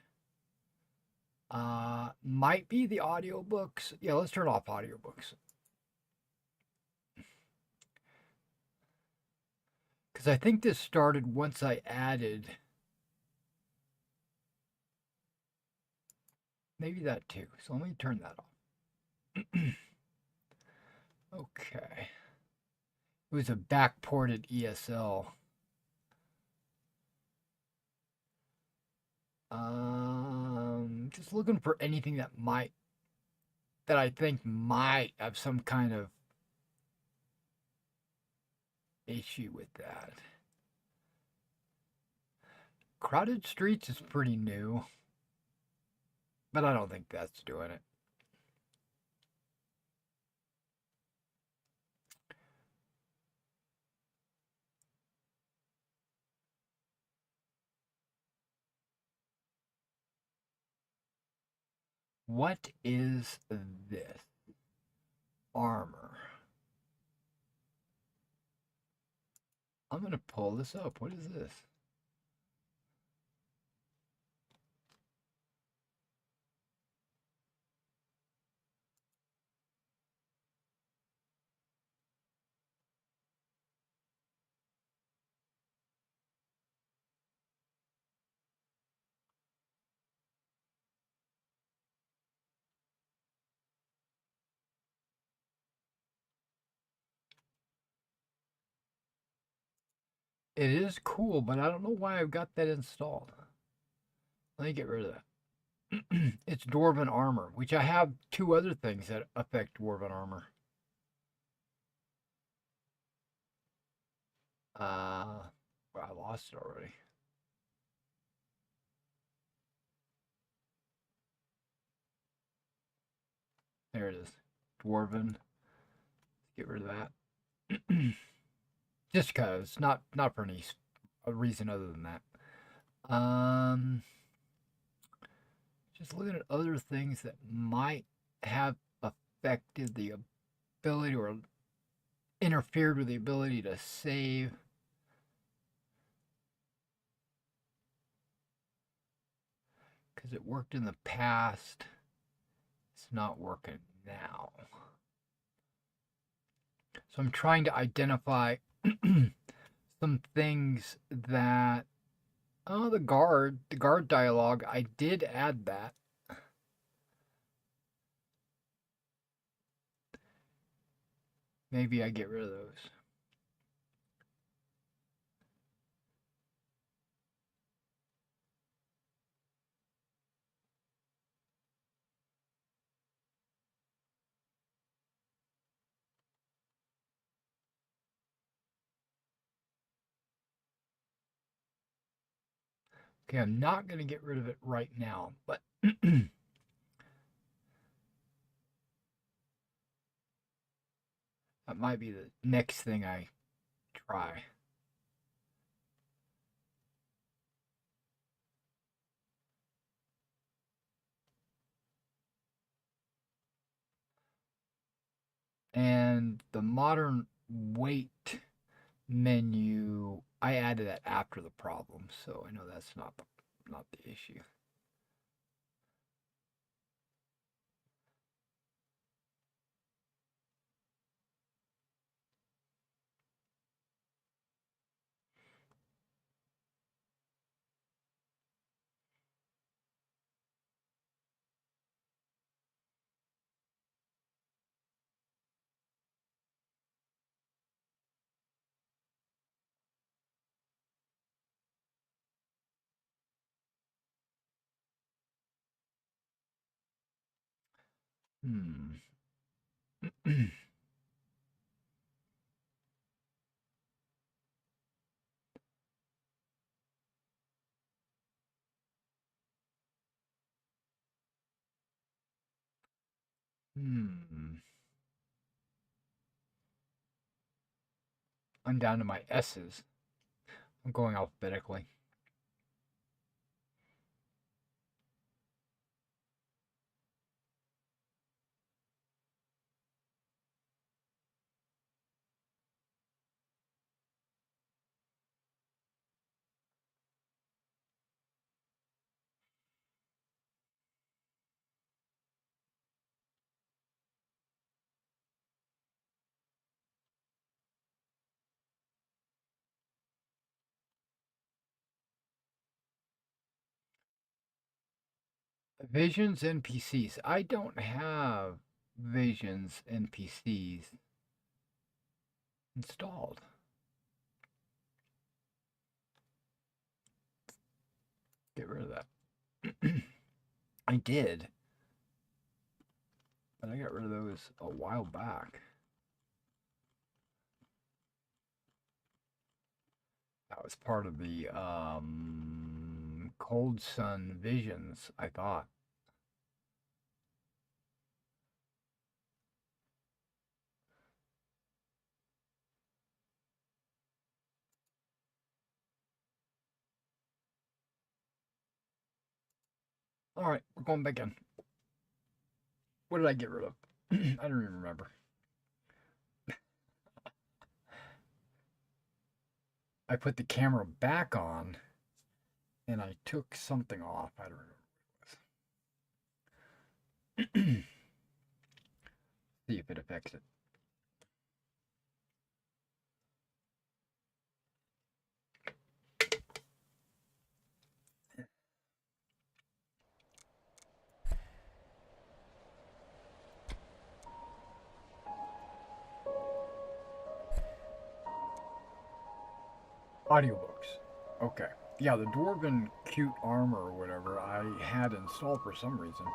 Might be the audiobooks. Yeah, let's turn off audiobooks. Because I think this started once I added... Maybe that too. So let me turn that off. Okay. It was a backported ESL. Just looking for anything that I think might have some kind of issue with that. Crowded Streets is pretty new, but I don't think that's doing it. What is this? Armor. I'm going to pull this up. What is this? It is cool, but I don't know why I've got that installed. Let me get rid of that. It's Dwarven Armor, which I have two other things that affect Dwarven Armor. Well, I lost it already. There it is. Dwarven. Get rid of that. Just because, not for any reason other than that. Just looking at other things that might have affected the ability or interfered with the ability to save. Because it worked in the past. It's not working now. So I'm trying to identify some things that... Oh, the guard dialogue, I did add that. Maybe I get rid of those. Okay, I'm not going to get rid of it right now, but that might be the next thing I try. And the modern weight menu, I added that after the problem, so I know that's not the issue. Hmm. Hmm. I'm down to my S's. I'm going alphabetically. Visions NPCs. I don't have Visions NPCs installed. Get rid of that. I did, but I got rid of those a while back. That was part of the Cold Sun Visions, I thought. All right, we're going back in. What did I get rid of? I don't even remember. I put the camera back on and I took something off. I don't remember. See if it affects it. Audiobooks. Okay. Yeah, the Dwarven Cute Armor or whatever I had installed for some reason.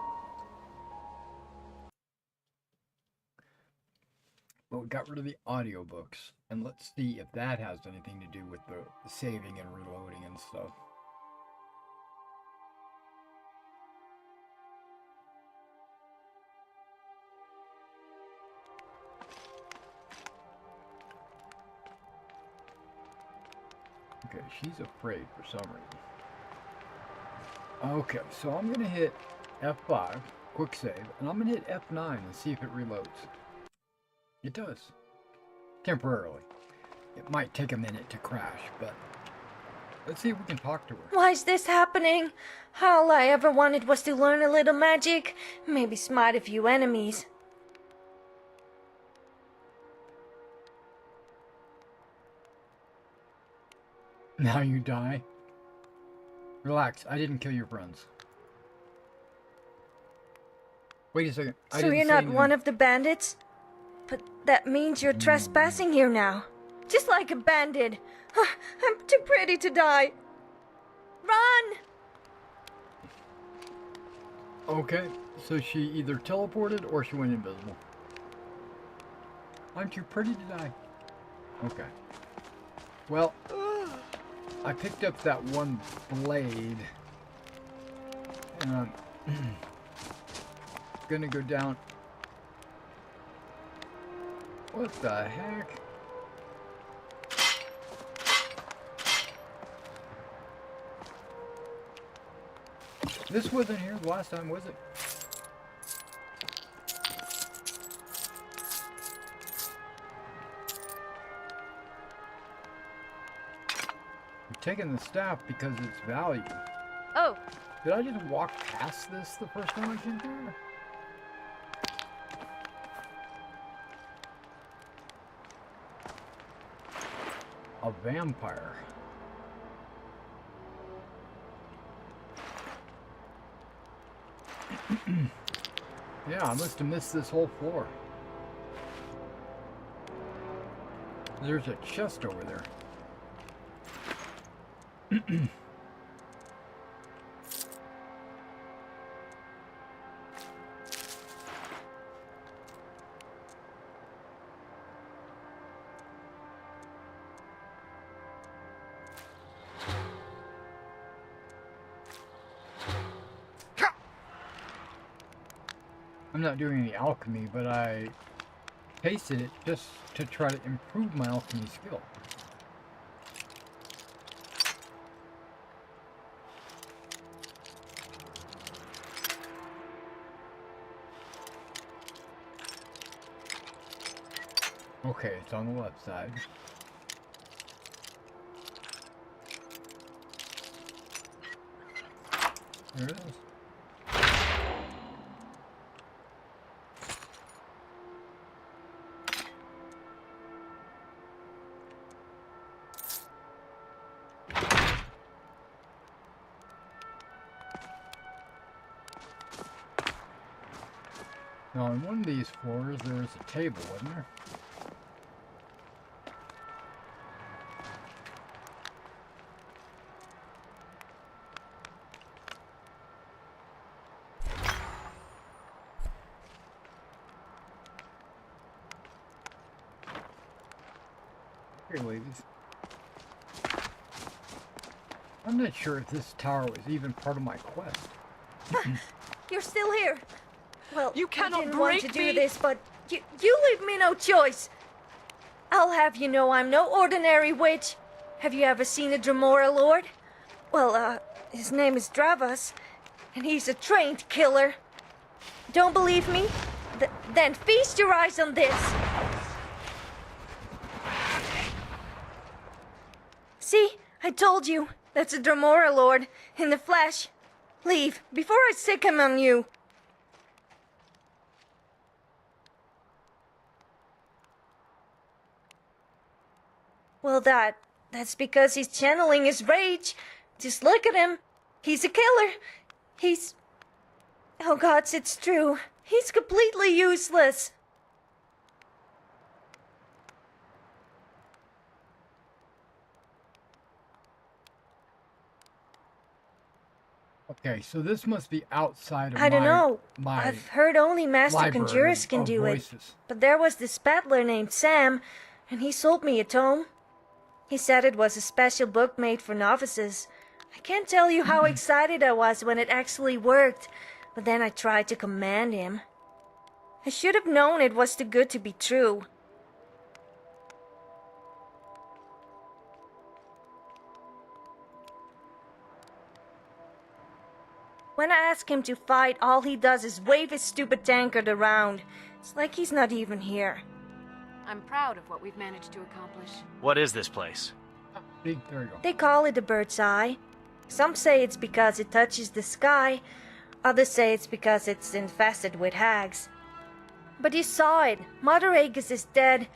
But we got rid of the audiobooks. And let's see if that has anything to do with the saving and reloading and stuff. Okay, she's afraid for some reason. Okay, so I'm going to hit F5, quick save, and I'm going to hit F9 and see if it reloads. It does. Temporarily. It might take a minute to crash, but let's see if we can talk to her. Why is this happening? All I ever wanted was to learn a little magic, maybe smite a few enemies. Now you die. Relax, I didn't kill your friends. Wait a second. So you're not one of the bandits? But that means you're trespassing here now. Just like a bandit. I'm too pretty to die. Run! Okay, so she either teleported or she went invisible. I'm too pretty to die. Okay. Well, I picked up that one blade, and I'm gonna go down. What the heck? This wasn't here the last time, was it? I'm taking the staff because it's value. Oh. Did I just walk past this the first time I came through? A vampire. Yeah, I must have missed this whole floor. There's a chest over there. I'm not doing any alchemy, but I tasted it just to try to improve my alchemy skill. Okay, it's on the left side. There it is. Now, on one of these floors, there was a table, wasn't there? Here, ladies. I'm not sure if this tower was even part of my quest. You're still here. Well, You cannot I didn't want break to do me. this, but you leave me no choice. I'll have you know I'm no ordinary witch. Have you ever seen a Dremora Lord? Well, his name is Dravas, and he's a trained killer. Don't believe me? Then feast your eyes on this. See? I told you. That's a Dremora Lord, in the flesh. Leave, before I sick him on you. Well, that's because he's channeling his rage. Just look at him. He's a killer. He's... Oh, gods, it's true. He's completely useless. Okay, so this must be outside of I don't know. my I've heard only Master library Conjurers can of do it. voices. But there was this battler named Sam, and he sold me a tome. He said it was a special book made for novices. I can't tell you how excited I was when it actually worked, but then I tried to command him. I should have known it was too good to be true. When I ask him to fight, all he does is wave his stupid tankard around. It's like he's not even here. I'm proud of what we've managed to accomplish. What is this place? See, there you go. They call it the bird's eye. Some say it's because it touches the sky. Others say it's because it's infested with hags. But you saw it. Mother Aegis is dead.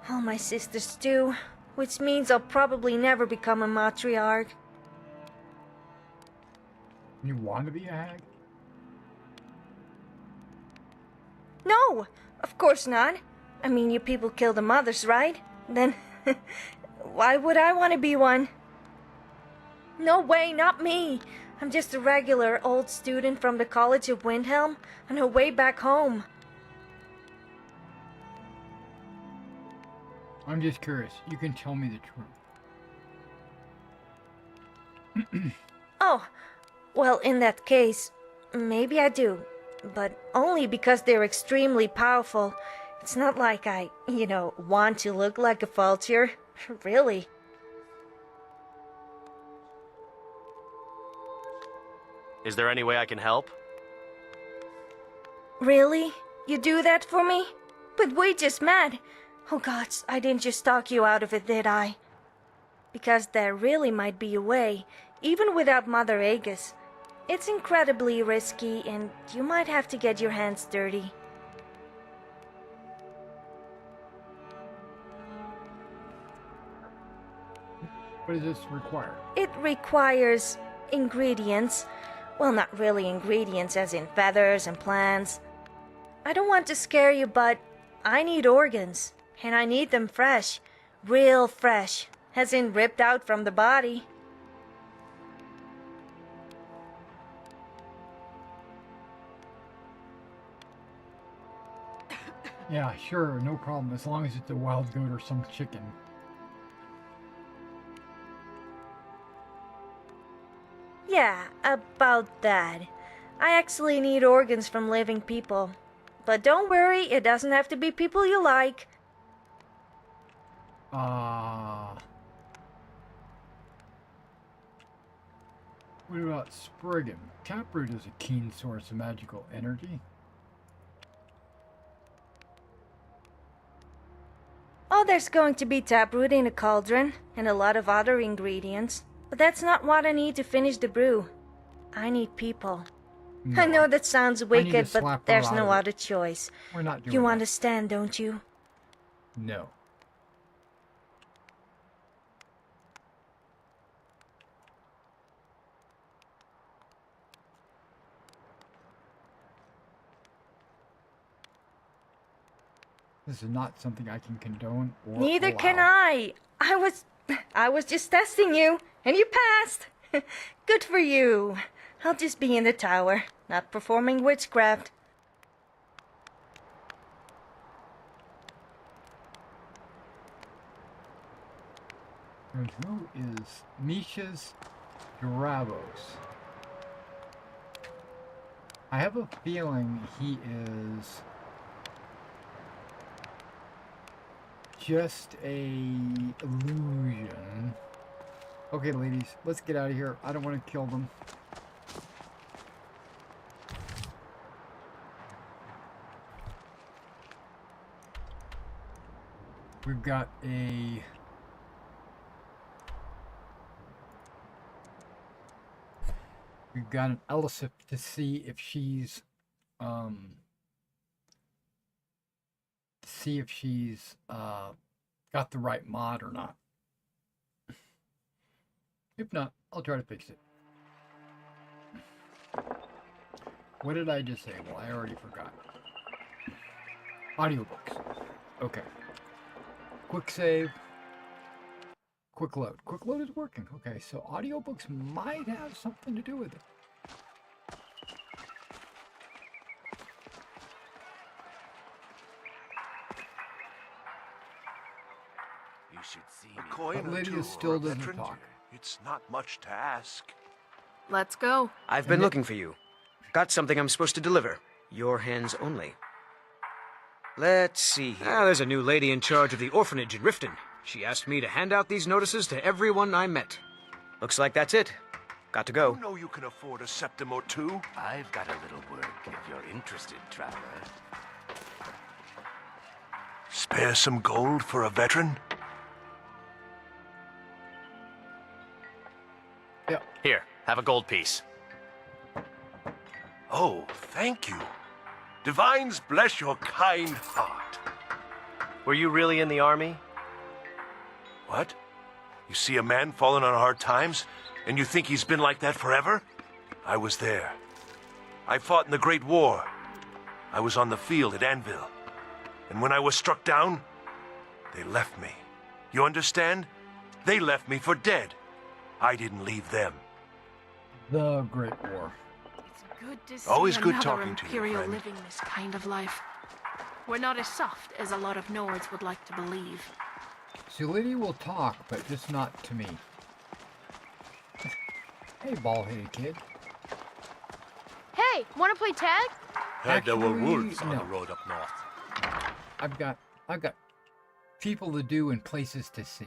All my sisters too. Which means I'll probably never become a matriarch. You want to be a hag? No, of course not. I mean, you people kill the mothers, right? Then, why would I want to be one? No way, not me. I'm just a regular old student from the College of Windhelm on her way back home. I'm just curious. You can tell me the truth. Oh, well, in that case, maybe I do. But only because they're extremely powerful. It's not like I, want to look like a vulture. Really. Is there any way I can help? Really? You do that for me? But we just met. Oh gods, I didn't just talk you out of it, did I? Because there really might be a way, even without Mother Aegis. It's incredibly risky, and you might have to get your hands dirty. What does this require? It requires ingredients. Well, not really ingredients as in feathers and plants. I don't want to scare you, but I need organs. And I need them fresh. Real fresh. As in ripped out from the body. Yeah, sure, no problem, as long as it's a wild goat or some chicken. Yeah, about that. I actually need organs from living people. But don't worry, it doesn't have to be people you like. What about Spriggan? Taproot is a keen source of magical energy. Oh, there's going to be taproot in a cauldron, and a lot of other ingredients. But that's not what I need to finish the brew. I need people. No, I know that sounds wicked, but slap her there's out no of it. other choice. We're not doing You that. understand, don't you? No. This is not something I can condone or Neither allow. can I. I was just testing you, and you passed. Good for you. I'll just be in the tower, not performing witchcraft. And who is Misha's Duravos? I have a feeling he is just a illusion. Okay, ladies, let's get out of here. I don't want to kill them. We've got a... We've got an Elisif to see if she's, got the right mod or not. If not, I'll try to fix it. What did I just say? Well, I already forgot. Audiobooks. Okay. Quick save. Quick load. Quick load is working. Okay, so audiobooks might have something to do with it. You should see me. A coin or two, still doesn't talk. It's not much to ask. Let's go. I've been looking for you. Got something I'm supposed to deliver. Your hands only. Let's see here. There's a new lady in charge of the orphanage in Riften. She asked me to hand out these notices to everyone I met. Looks like that's it. Got to go. You know you can afford a septim or two. I've got a little work if you're interested, traveler. Spare some gold for a veteran? Yep. Here, have a gold piece. Oh, thank you. Divines bless your kind heart. Were you really in the army? What? You see a man falling on hard times, and you think he's been like that forever? I was there. I fought in the Great War. I was on the field at Anvil. And when I was struck down, they left me. You understand? They left me for dead. I didn't leave them. The Great War. It's good to see Always good another talking to you, Imperial friend. living this kind of life. We're not as soft as a lot of Nords would like to believe. See, Lady will talk, but just not to me. Hey, bald-headed kid. Hey, want to play tag? Heard there were Actually, wolves on no. the road up north. I've got people to do and places to see.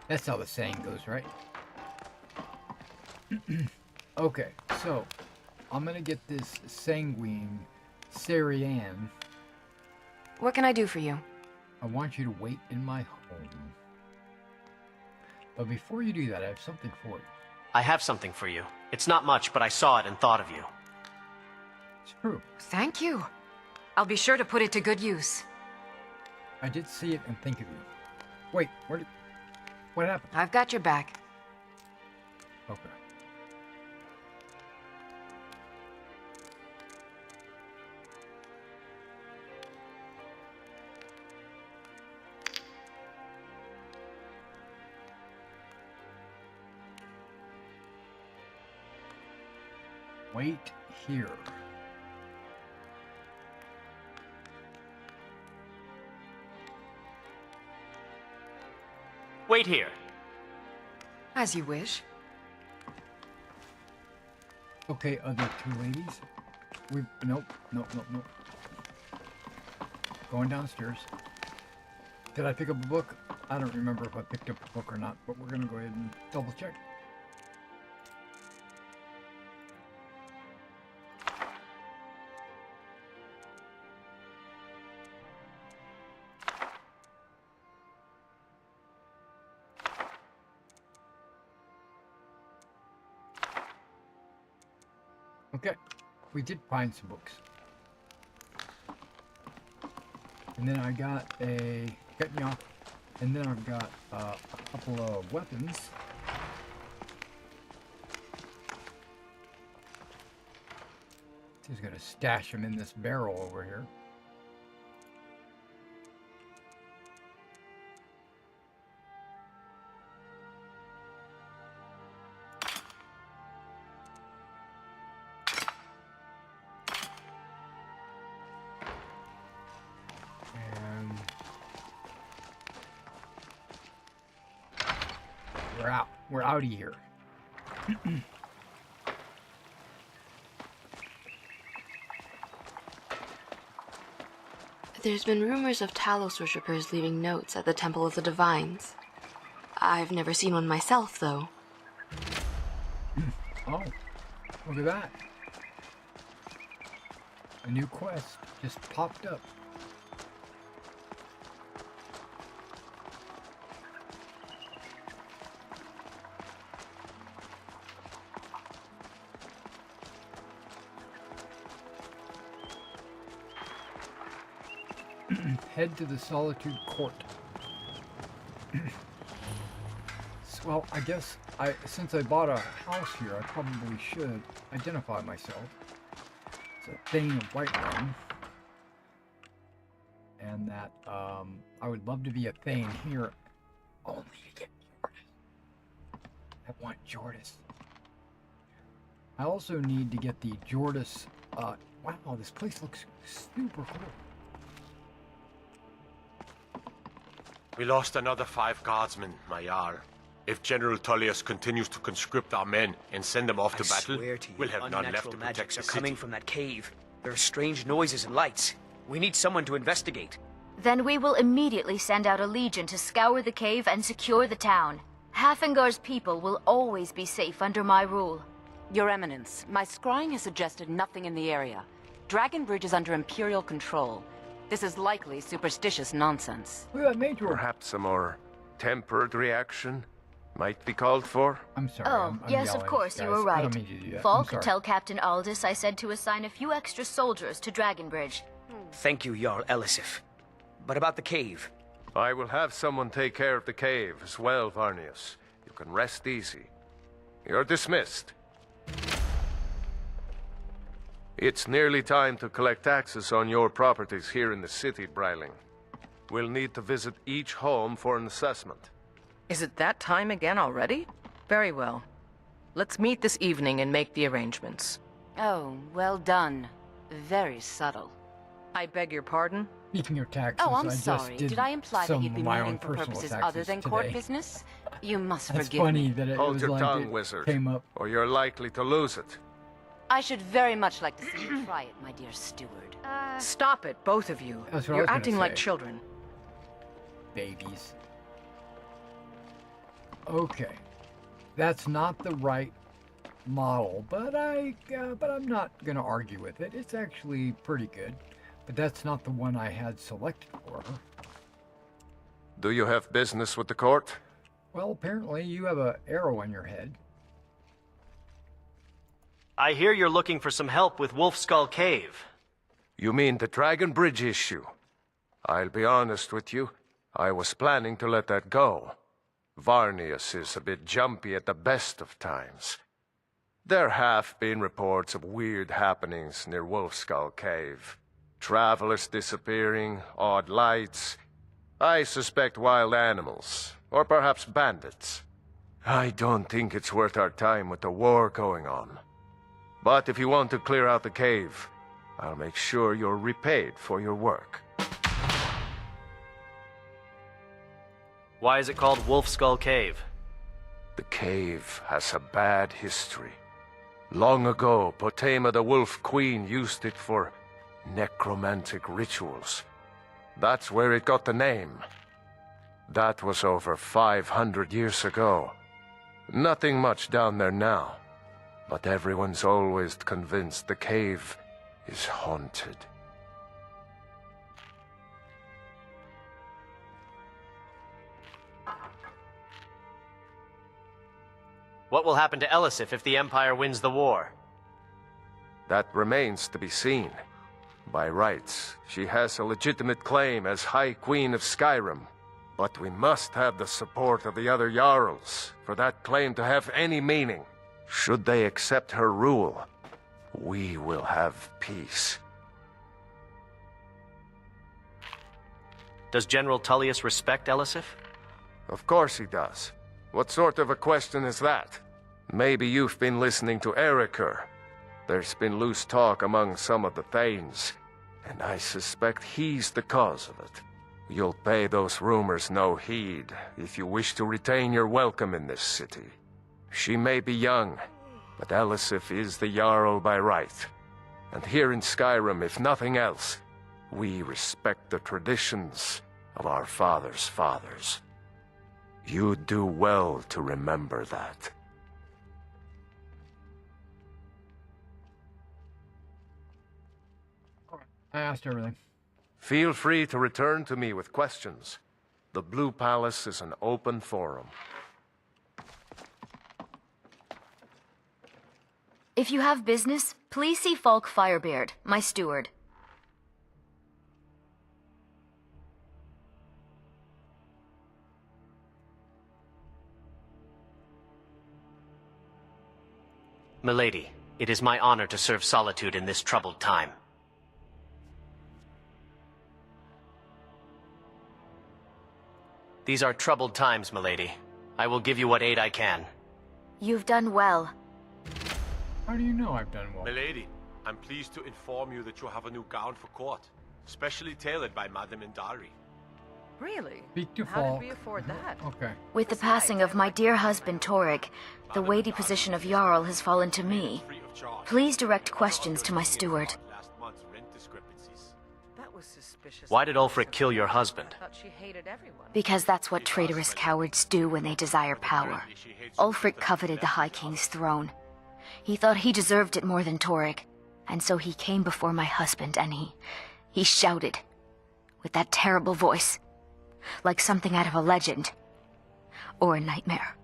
That's how the saying goes, right? Okay, so I'm gonna get this sanguine Syrian. What can I do for you? I want you to wait in my home. But before you do that, I have something for you. I have something for you. It's not much, but I saw it and thought of you. It's true. Thank you. I'll be sure to put it to good use. I did see it and think of you. Wait, what happened? I've got your back. Okay. Wait here. Wait here. As you wish. Okay, other two ladies. Nope. Going downstairs. Did I pick up a book? I don't remember if I picked up a book or not, but we're gonna go ahead and double check. Okay, we did find some books. And then I got cut me off. And then I've got a couple of weapons. Just gonna stash them in this barrel over here. We're out of here. There's been rumors of Talos worshippers leaving notes at the Temple of the Divines. I've never seen one myself, though. Oh, look at that. A new quest just popped up. Head to the Solitude Court. Well, I guess since I bought a house here, I probably should identify myself. It's a Thane of Whiterun. And that I would love to be a Thane here. Only to get Jordis. I want Jordis. I also need to get the Jordis. Wow, this place looks super cool. We lost another 5 guardsmen, my Jarl. If General Tullius continues to conscript our men and send them off to battle, we'll have none left to protect the city. Coming from that cave. There are strange noises and lights. We need someone to investigate. Then we will immediately send out a legion to scour the cave and secure the town. Hafengar's people will always be safe under my rule. Your Eminence, my scrying has suggested nothing in the area. Dragonbridge is under Imperial control. This is likely superstitious nonsense. Perhaps a more tempered reaction might be called for. I'm sorry. Oh, yes, of course, you were I right. don't mean to do that. Falk, tell Captain Aldous I said to assign a few extra soldiers to Dragonbridge. Thank you, Jarl Elisif. But about the cave? I will have someone take care of the cave as well, Varnius. You can rest easy. You're dismissed. It's nearly time to collect taxes on your properties here in the city, Breiling. We'll need to visit each home for an assessment. Is it that time again already? Very well. Let's meet this evening and make the arrangements. Oh, well done. Very subtle. I beg your pardon? Speaking of taxes, Oh, I'm I just sorry. Did I imply that you'd be my moving own for personal purposes taxes other than today. court business? You must That's forgive funny me. that it Hold was your like tongue, it wizard, came up. or you're likely to lose it. I should very much like to see you try it, my dear steward. Stop it, both of you. That's what I You're was gonna acting like say. children. Babies. Okay, that's not the right model, but I'm not gonna argue with it. It's actually pretty good, but that's not the one I had selected for her. Do you have business with the court? Well, apparently you have an arrow in your head. I hear you're looking for some help with Wolf Skull Cave. You mean the Dragon Bridge issue? I'll be honest with you. I was planning to let that go. Varnius is a bit jumpy at the best of times. There have been reports of weird happenings near Wolfskull Cave. Travelers disappearing, odd lights. I suspect wild animals, or perhaps bandits. I don't think it's worth our time with the war going on. But if you want to clear out the cave, I'll make sure you're repaid for your work. Why is it called Wolf Skull Cave? The cave has a bad history. Long ago, Potema the Wolf Queen used it for necromantic rituals. That's where it got the name. That was over 500 years ago. Nothing much down there now, but everyone's always convinced the cave is haunted. What will happen to Elisif if the Empire wins the war? That remains to be seen. By rights, she has a legitimate claim as High Queen of Skyrim. But we must have the support of the other Jarls for that claim to have any meaning. Should they accept her rule, we will have peace. Does General Tullius respect Elisif? Of course he does. What sort of a question is that? Maybe you've been listening to Eriker. There's been loose talk among some of the Thanes, and I suspect he's the cause of it. You'll pay those rumors no heed if you wish to retain your welcome in this city. She may be young, but Elisif is the Jarl by right. And here in Skyrim, if nothing else, we respect the traditions of our fathers' fathers. You do well to remember that. I asked everything. Feel free to return to me with questions. The Blue Palace is an open forum. If you have business, please see Falk Firebeard, my steward. Milady, it is my honor to serve Solitude in this troubled time. These are troubled times, milady. I will give you what aid I can. You've done well. How do you know I've done well? Milady, I'm pleased to inform you that you have a new gown for court, specially tailored by Madame Indari. Really? Speak to How Falk. did we afford that? Okay. With the passing of my dear husband Torek, the weighty position of Jarl has fallen to me. Please direct questions to my steward. Last month's rent discrepancies. That was suspicious. Why did Ulfric kill your husband? I thought she hated everyone. Because that's what traitorous cowards do when they desire power. Ulfric coveted the High King's throne. He thought he deserved it more than Torek, and so he came before my husband and he shouted, with that terrible voice, like something out of a legend, or a nightmare.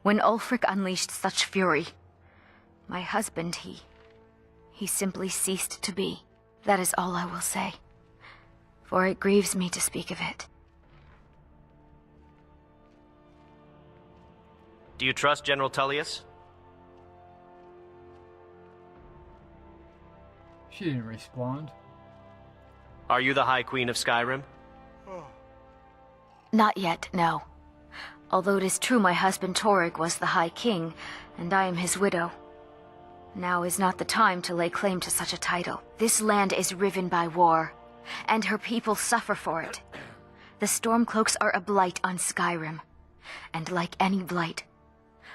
When Ulfric unleashed such fury, my husband, he simply ceased to be. That is all I will say, for it grieves me to speak of it. Do you trust General Tullius? She didn't respond. Are you the High Queen of Skyrim? Not yet, no. Although it is true my husband Torek was the High King, and I am his widow. Now is not the time to lay claim to such a title. This land is riven by war, and her people suffer for it. The Stormcloaks are a blight on Skyrim, and like any blight,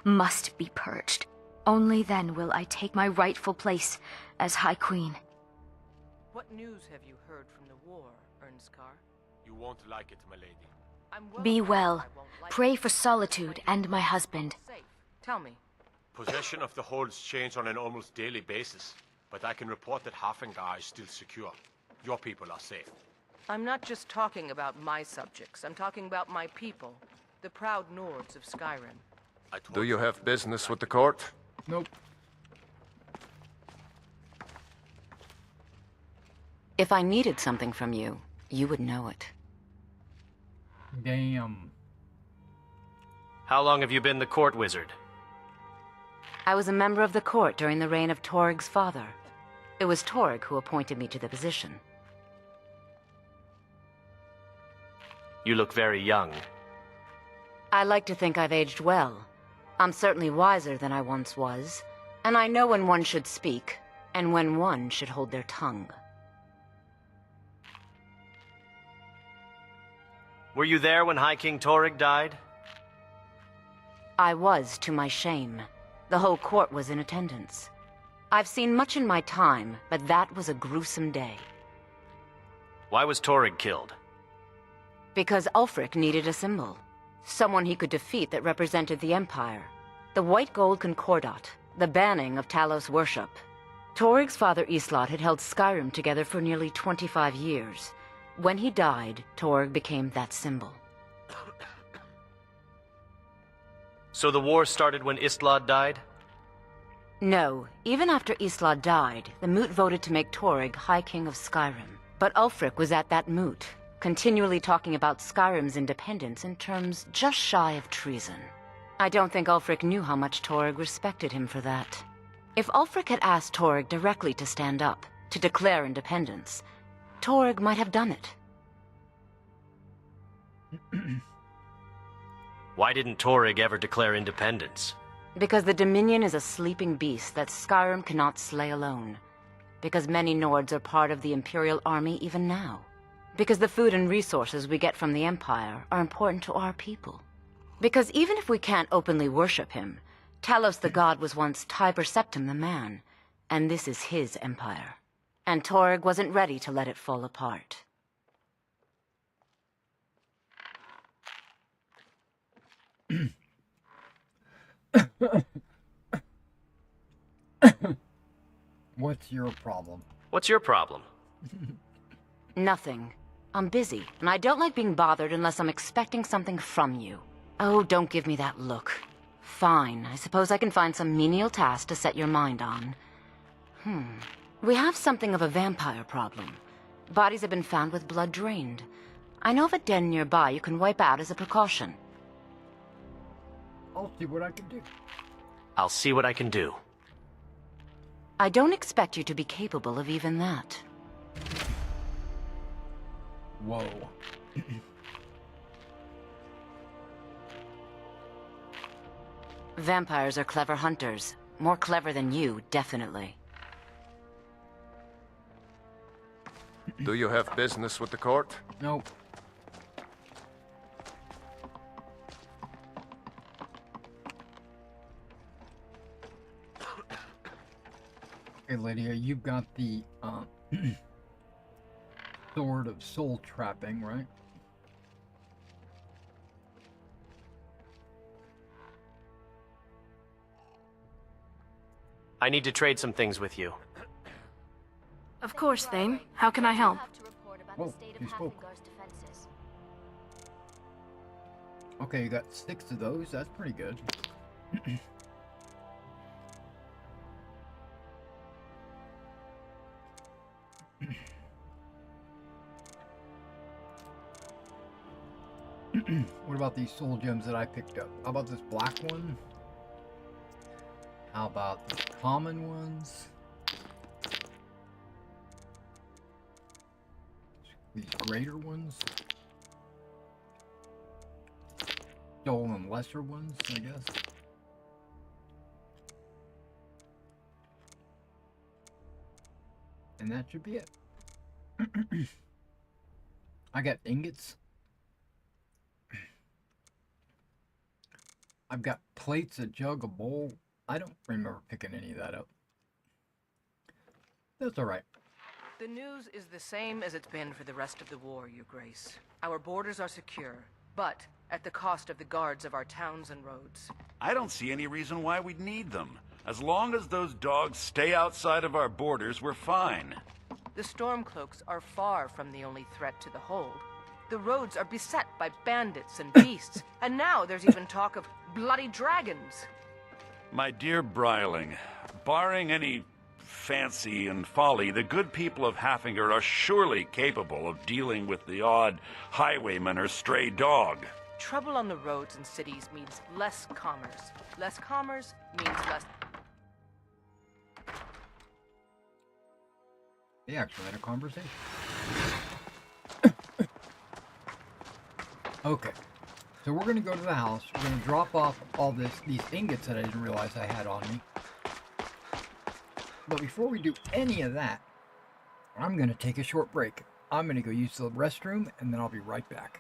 must be purged. Only then will I take my rightful place as High Queen. What news have you heard from the war, Ernskar? You won't like it, my lady. Be well. Pray for Solitude and my husband. Tell me. Possession of the holds change on an almost daily basis, but I can report that Hafengar is still secure. Your people are safe. I'm not just talking about my subjects. I'm talking about my people, the proud Nords of Skyrim. Do you have business with the court? Nope. If I needed something from you, you would know it. Damn. How long have you been the court wizard? I was a member of the court during the reign of Torig's father. It was Torig who appointed me to the position. You look very young. I like to think I've aged well. I'm certainly wiser than I once was, and I know when one should speak, and when one should hold their tongue. Were you there when High King Torig died? I was, to my shame. The whole court was in attendance. I've seen much in my time, but that was a gruesome day. Why was Torig killed? Because Ulfric needed a symbol. Someone he could defeat that represented the Empire. The White Gold Concordat, the banning of Talos worship. Torig's father Islot had held Skyrim together for nearly 25 years. When he died, Torig became that symbol. So the war started when Istlad died? No, even after Islad died, the Moot voted to make Torig High King of Skyrim. But Ulfric was at that Moot, continually talking about Skyrim's independence in terms just shy of treason. I don't think Ulfric knew how much Torig respected him for that. If Ulfric had asked Torig directly to stand up, to declare independence, Torig might have done it. Why didn't Torig ever declare independence? Because the Dominion is a sleeping beast that Skyrim cannot slay alone. Because many Nords are part of the Imperial Army even now. Because the food and resources we get from the Empire are important to our people. Because even if we can't openly worship him, Talos the God was once Tiber Septim the man, and this is his empire. And Torig wasn't ready to let it fall apart. What's your problem? What's your problem? Nothing. I'm busy, and I don't like being bothered unless I'm expecting something from you. Oh, don't give me that look. Fine, I suppose I can find some menial task to set your mind on. We have something of a vampire problem. Bodies have been found with blood drained. I know of a den nearby you can wipe out as a precaution. I'll see what I can do. I'll see what I can do. I don't expect you to be capable of even that. Whoa. Vampires are clever hunters. More clever than you, definitely. Do you have business with the court? Nope. Okay, Lydia, you've got the sword of soul trapping, right? I need to trade some things with you. Of course, Thane. How can I help? Whoa, you spoke. Okay, you got 6 of those. That's pretty good. What about these soul gems that I picked up? How about this black one? How about the common ones? These greater ones? Stolen lesser ones, I guess. And that should be it. I got ingots. I've got plates, a jug, a bowl. I don't remember picking any of that up. That's all right. The news is the same as it's been for the rest of the war, Your Grace. Our borders are secure, but at the cost of the guards of our towns and roads. I don't see any reason why we'd need them. As long as those dogs stay outside of our borders, we're fine. The Stormcloaks are far from the only threat to the hold. The roads are beset by bandits and beasts, and now there's even talk of bloody dragons. My dear Bryling, barring any fancy and folly, the good people of Haffinger are surely capable of dealing with the odd highwayman or stray dog. Trouble on the roads and cities means less commerce. Less commerce means less... They actually had a conversation. Okay, so we're going to go to the house. We're going to drop off all these ingots that I didn't realize I had on me. But before we do any of that, I'm going to take a short break. I'm going to go use the restroom, and then I'll be right back.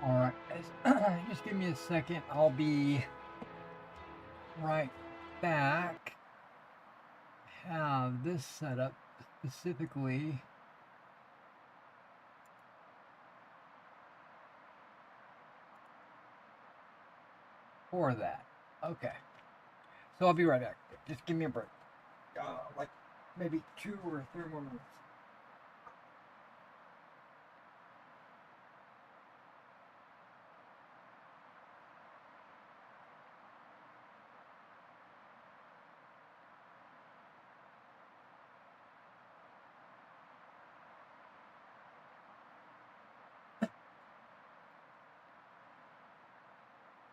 Alright, just give me a second. I'll be right back. Have this set up specifically for that. Okay. So I'll be right back. Just give me a break. Like maybe 2 or 3 more minutes.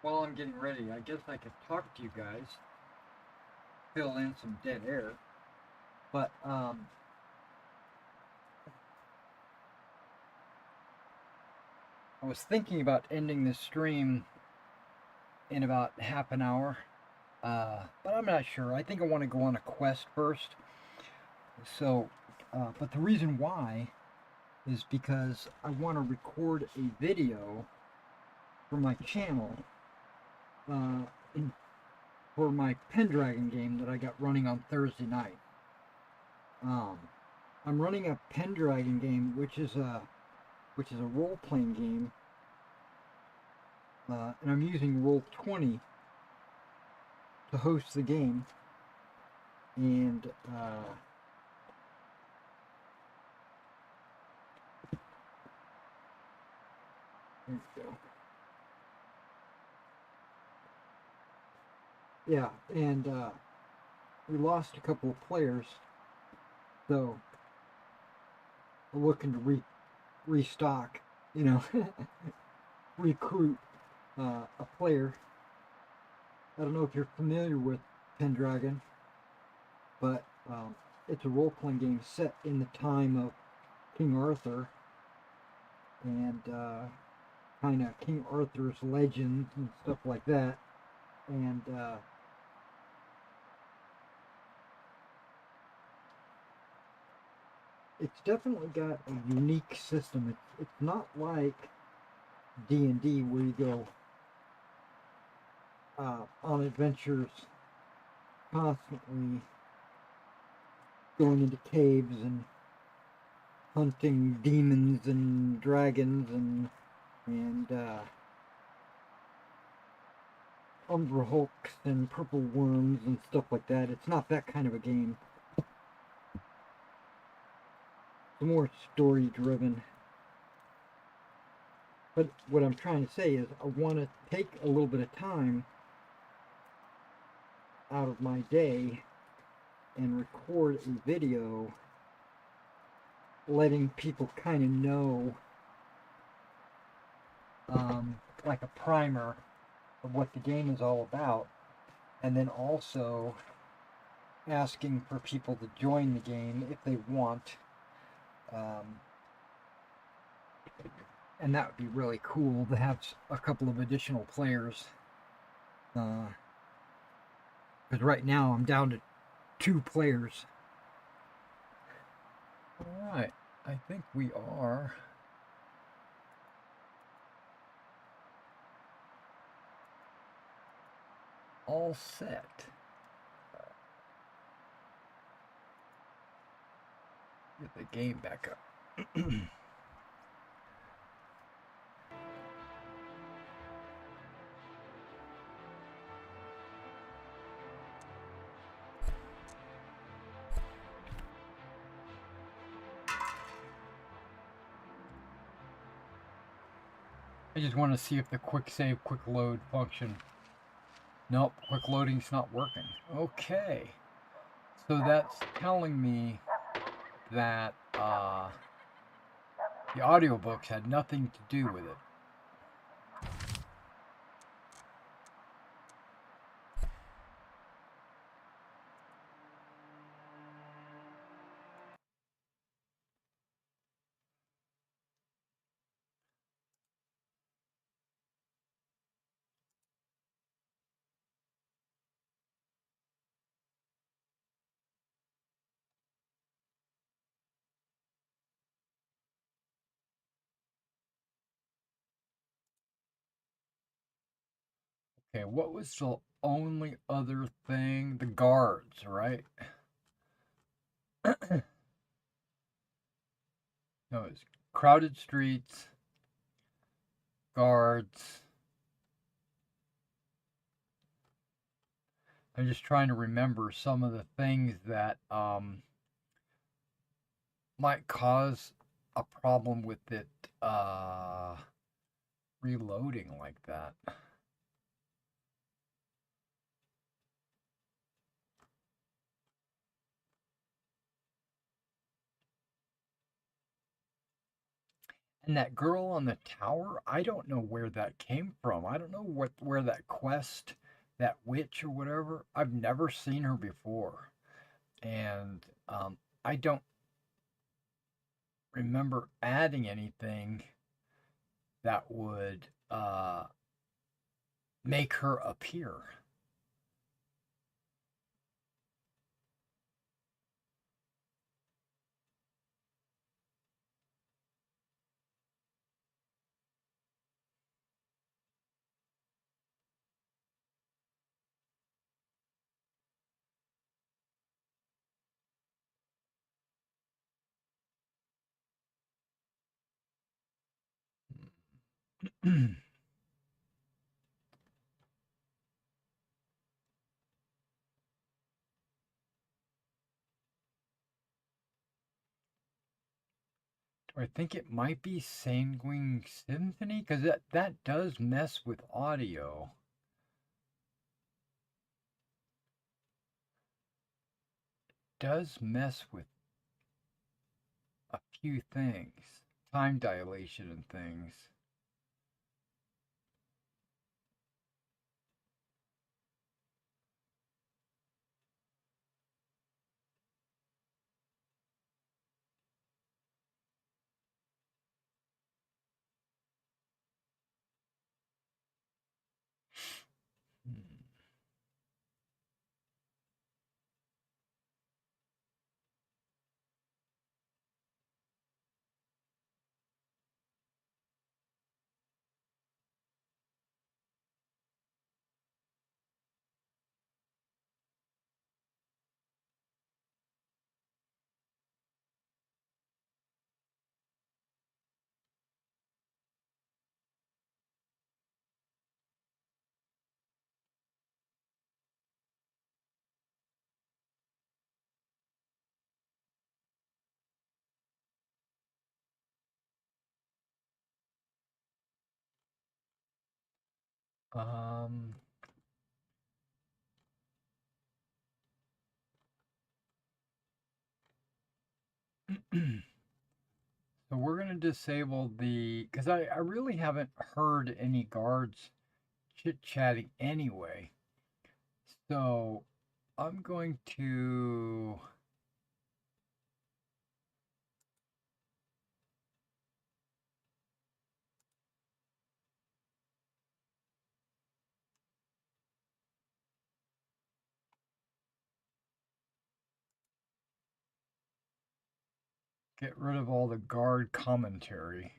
While I'm getting ready, I guess I could talk to you guys, fill in some dead air, but I was thinking about ending this stream in about half an hour, but I'm not sure. I think I want to go on a quest first. So, but the reason why is because I want to record a video for my channel for my Pendragon game that I got running on Thursday night. I'm running a Pendragon game, which is a role-playing game, and I'm using Roll20 to host the game, and there we go. Yeah, and we lost a couple of players, so we're looking to restock, you know, recruit a player. I don't know if you're familiar with Pendragon, but it's a role-playing game set in the time of King Arthur and kind of King Arthur's legends and stuff like that. And it's definitely got a unique system. It's not like D&D where you go on adventures constantly, going into caves and hunting demons and dragons and Umbra Hulks and purple worms and stuff like that. It's not that kind of a game. It's more story driven. But what I'm trying to say is I want to take a little bit of time out of my day and record a video letting people kind of know, like a primer of what the game is all about, and then also asking for people to join the game if they want, and that would be really cool to have a couple of additional players, because right now I'm down to 2 players. Alright, I think we are all set. Get the game back up. I just want to see if the quick save, quick load function. Nope, quick loading's not working. Okay. So that's telling me that the audiobooks had nothing to do with it. Okay, what was the only other thing? The guards, right? No, it's crowded streets, guards. I'm just trying to remember some of the things that might cause a problem with it reloading like that. And that girl on the tower, I don't know where that came from. I don't know where that quest, that witch or whatever, I've never seen her before. And I don't remember adding anything that would make her appear. I think it might be Sanguine Symphony, because that does mess with audio. Does mess with a few things. Time dilation and things. Um, so we're going to disable the, because I really haven't heard any guards chit-chatting anyway. So I'm going to get rid of all the guard commentary.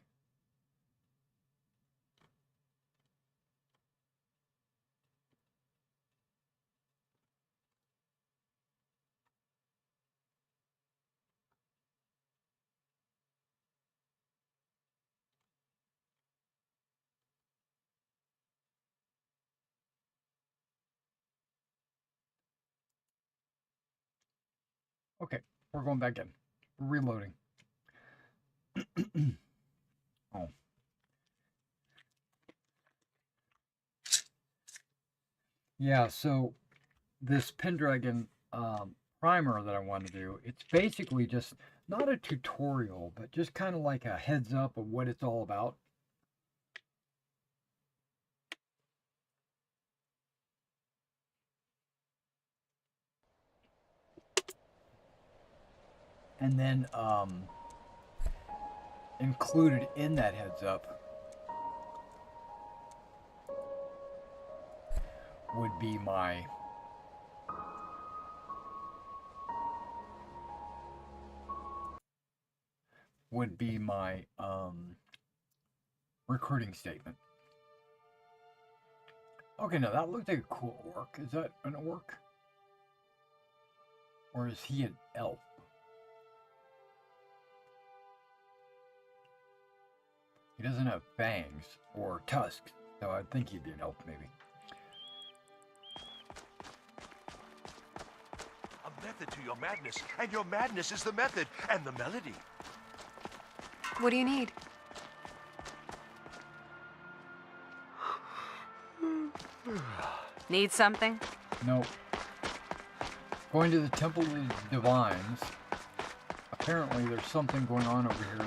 Okay, we're going back in. We're reloading. Oh. Yeah, so this Pendragon primer that I want to do, it's basically just not a tutorial, but just kind of like a heads up of what it's all about. And then included in that heads up would be my recruiting statement. Okay, now that looks like a cool orc. Is that an orc? Or is he an elf? He doesn't have fangs or tusks, so I think he'd be an elf, maybe. A method to your madness, and your madness is the method and the melody. What do you need? Need something? No. Going to the Temple of the Divines. Apparently there's something going on over here in the...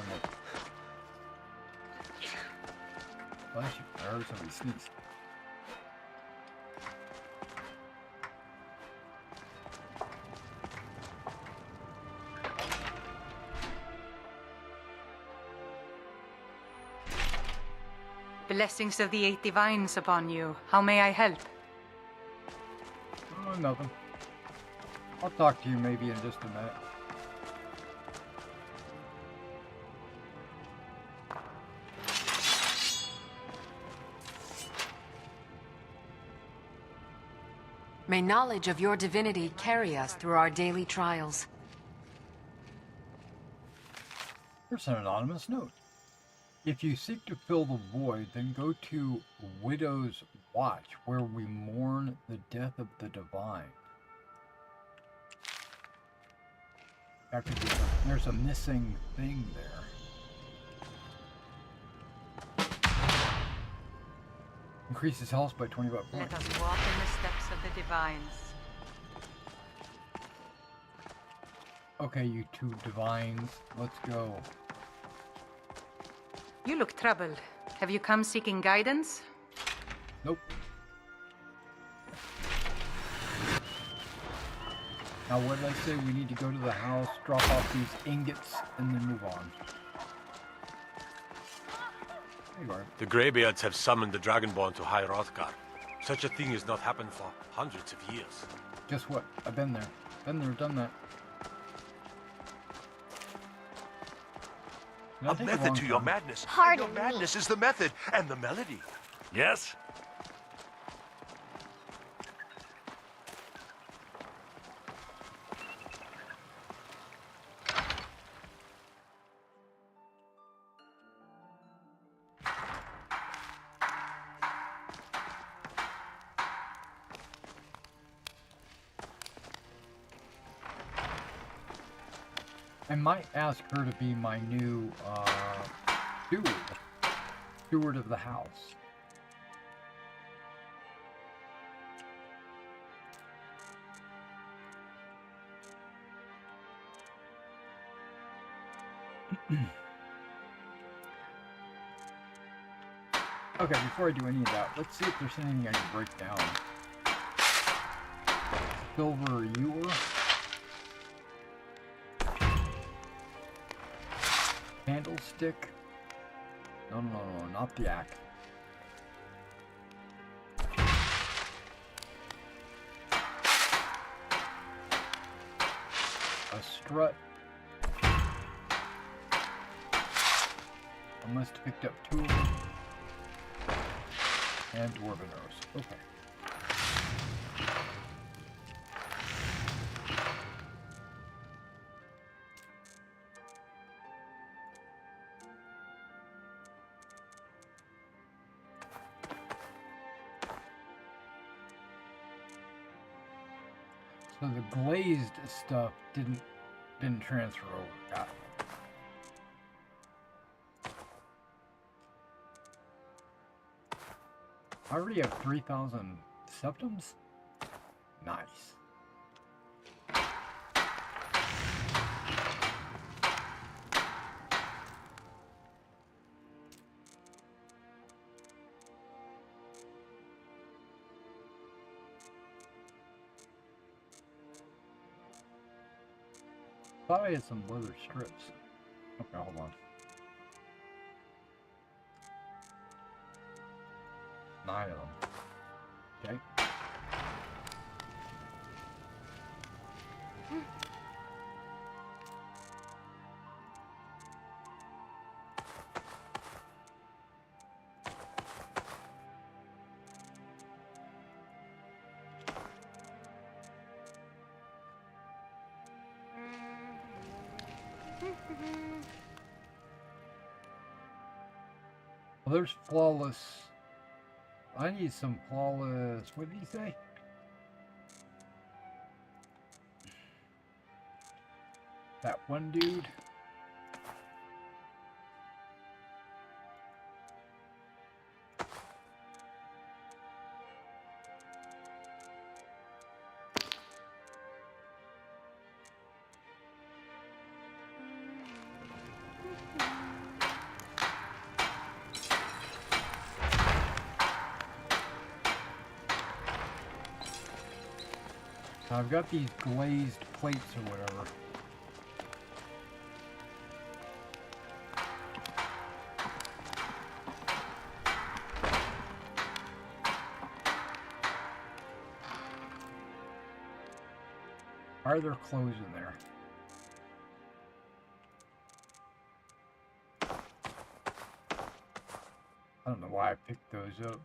Bless you. I heard somebody sneeze. Blessings of the Eight Divines upon you. How may I help? Oh, nothing. I'll talk to you maybe in just a minute. May knowledge of your divinity carry us through our daily trials. Here's an anonymous note. If you seek to fill the void, then go to Widow's Watch, where we mourn the death of the divine. There's a missing thing there. Increases health by 25 points. Let us walk in the steps of the divines. Okay, you two divines, let's go. You look troubled. Have you come seeking guidance? Nope. Now, what did I say? We need to go to the house, drop off these ingots, and then move on. There you are. The Greybeards have summoned the Dragonborn to High Hrothgar. Such a thing has not happened for hundreds of years. Guess what? I've been there. Been there, done that. A method to your madness. Pardon and your madness is the method and the melody. Yes? I might ask her to be my new steward of the house. Okay, before I do any of that, let's see if there's anything I can break down. Silver ewer. Candlestick. No, not the axe. A strut. I must have picked up 2 of them. And dwarven arrows. Okay. So the glazed stuff didn't transfer over. Got it. I already have 3,000 septums? Nice. Thought I had some leather strips. Okay, hold on. 9 of them. Okay. Well, there's flawless. I need some flawless. What did he say? That one dude. So I've got these glazed plates or whatever. Are there clothes in there? I don't know why I picked those up.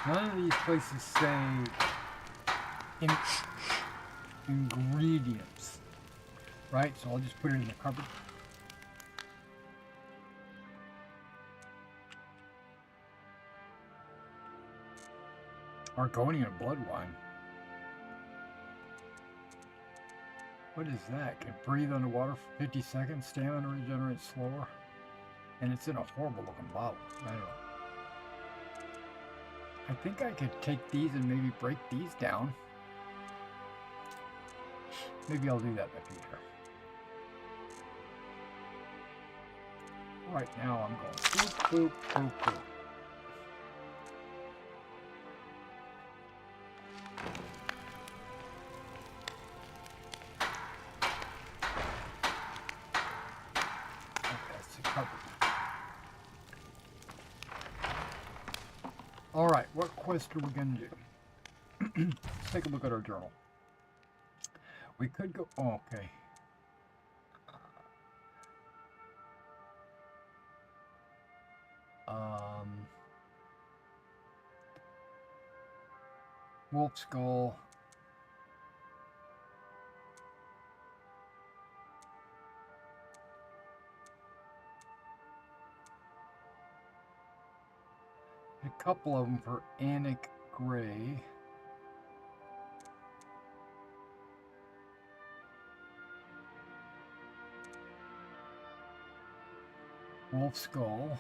None of these places say ingredients, right? So I'll just put it in the cupboard. Argonian blood wine. What is that? Can breathe underwater for 50 seconds. Stamina regenerates slower. And it's in a horrible looking bottle. I don't know. I think I could take these and maybe break these down. Maybe I'll do that in the future. Right now I'm going boop, boop, boop, boop. Alright, what quest are we going to do? Let's take a look at our journal. We could go... Oh, okay. Wolf skull. A couple of them for Anik Gray. Wolf skull.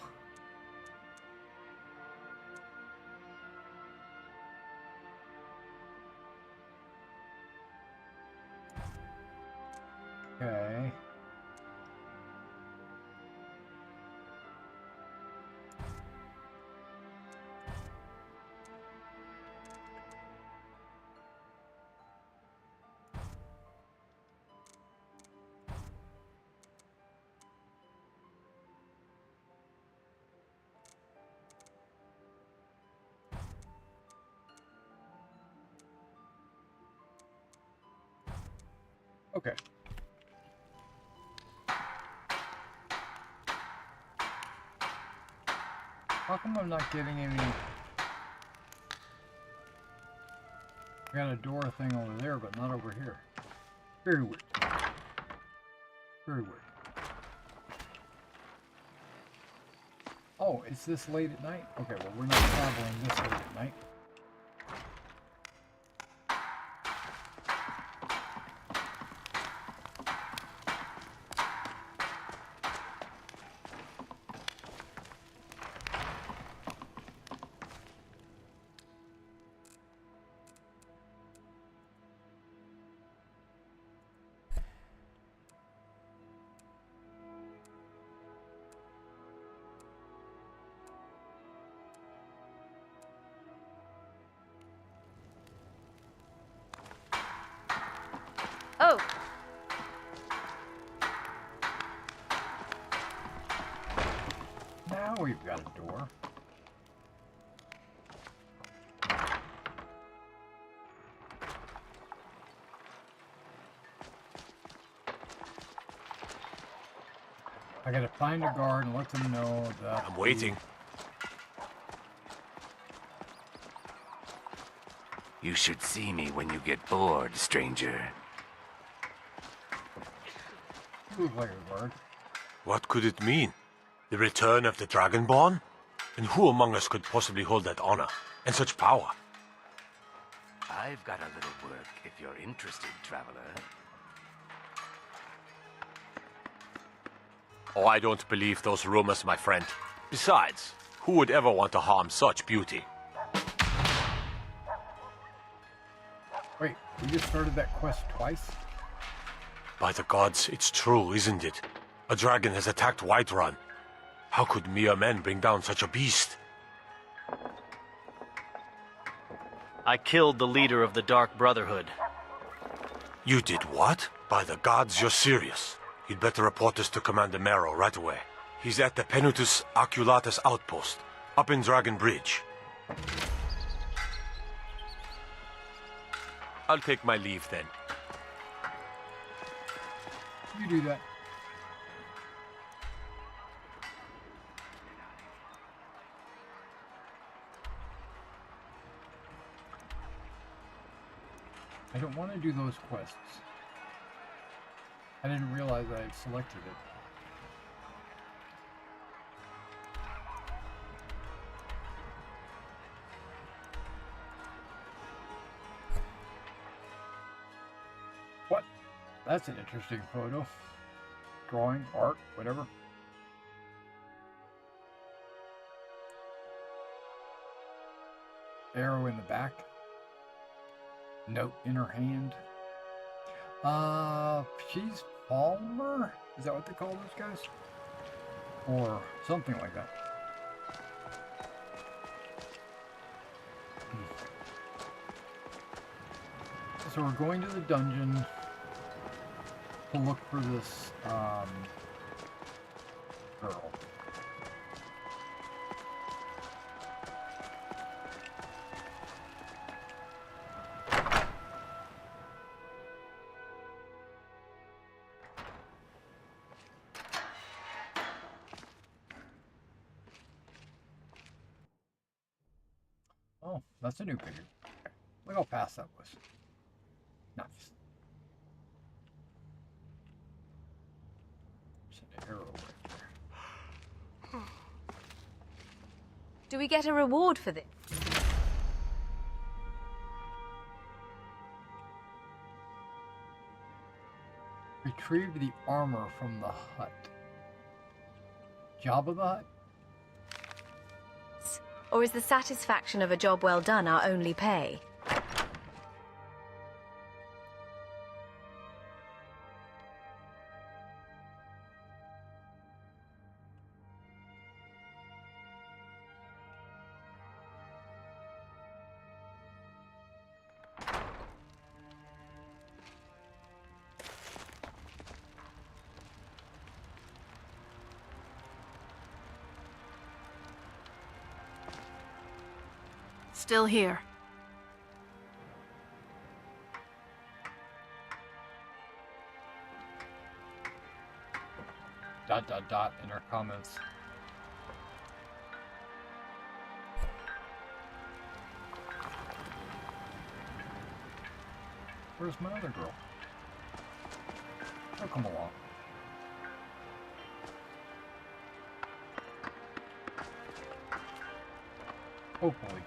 Okay. Okay. How come I'm not getting any... I got a door thing over there, but not over here. Very weird. Very weird. Oh, it's this late at night? Okay, well, we're not traveling this late at night. I gotta find a guard and let them know that... I'm waiting. You should see me when you get bored, stranger. You look like a guard. What could it mean? The return of the Dragonborn? And who among us could possibly hold that honor and such power? I've got a little work if you're interested, traveler. Oh, I don't believe those rumors, my friend. Besides, who would ever want to harm such beauty? Wait, we just started that quest twice? By the gods, it's true, isn't it? A dragon has attacked Whiterun. How could mere men bring down such a beast? I killed the leader of the Dark Brotherhood. You did what? By the gods, you're serious. You'd better report this to Commander Marrow right away. He's at the Penutus Oculatus outpost, up in Dragon Bridge. I'll take my leave then. You do that. I don't want to do those quests. I didn't realize I had selected it. What? That's an interesting photo. Drawing, art, whatever. Arrow in the back. Note in her hand. She's Palmer? Is that what they call those guys? Or something like that. So we're going to the dungeon to look for this, girl. Oh, that's a new picture. Look how fast that was. Nice. There's an arrow right there. Do we get a reward for this? Retrieve the armor from the hut. Job of the hut? Or is the satisfaction of a job well done our only pay? Still here. Dot dot dot in our comments. Where's my other girl? She'll come along. Hopefully.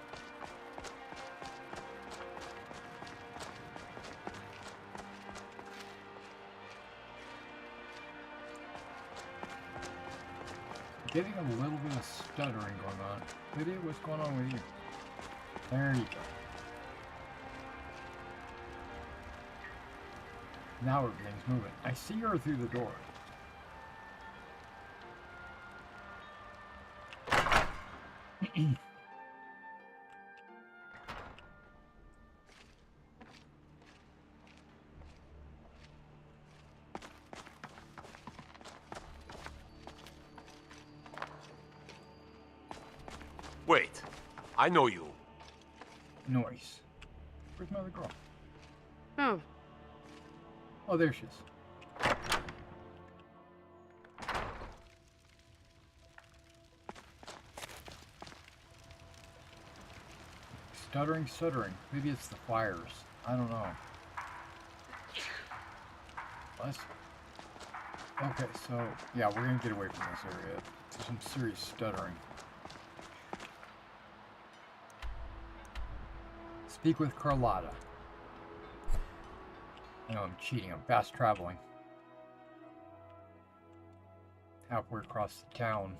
Getting a little bit of stuttering going on. Lydia, what's going on with you? There you go. Now everything's moving. I see her through the door. Wait, I know you. Noise. Where's my other girl? Hmm. Oh, there she is. stuttering. Maybe it's the fires. I don't know. Okay, so yeah, we're gonna get away from this area. There's some serious stuttering. Speak with Carlotta. No, I'm cheating. I'm fast traveling. Halfway across the town.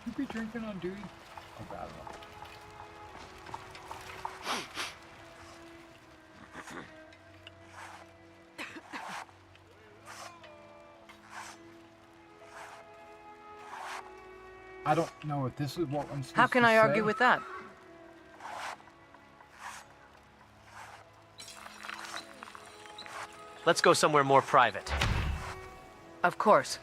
Should you be drinking on duty? Oh, bad enough. I don't know if this is what I'm supposed to say. How can I argue with that? Let's go somewhere more private. Of course.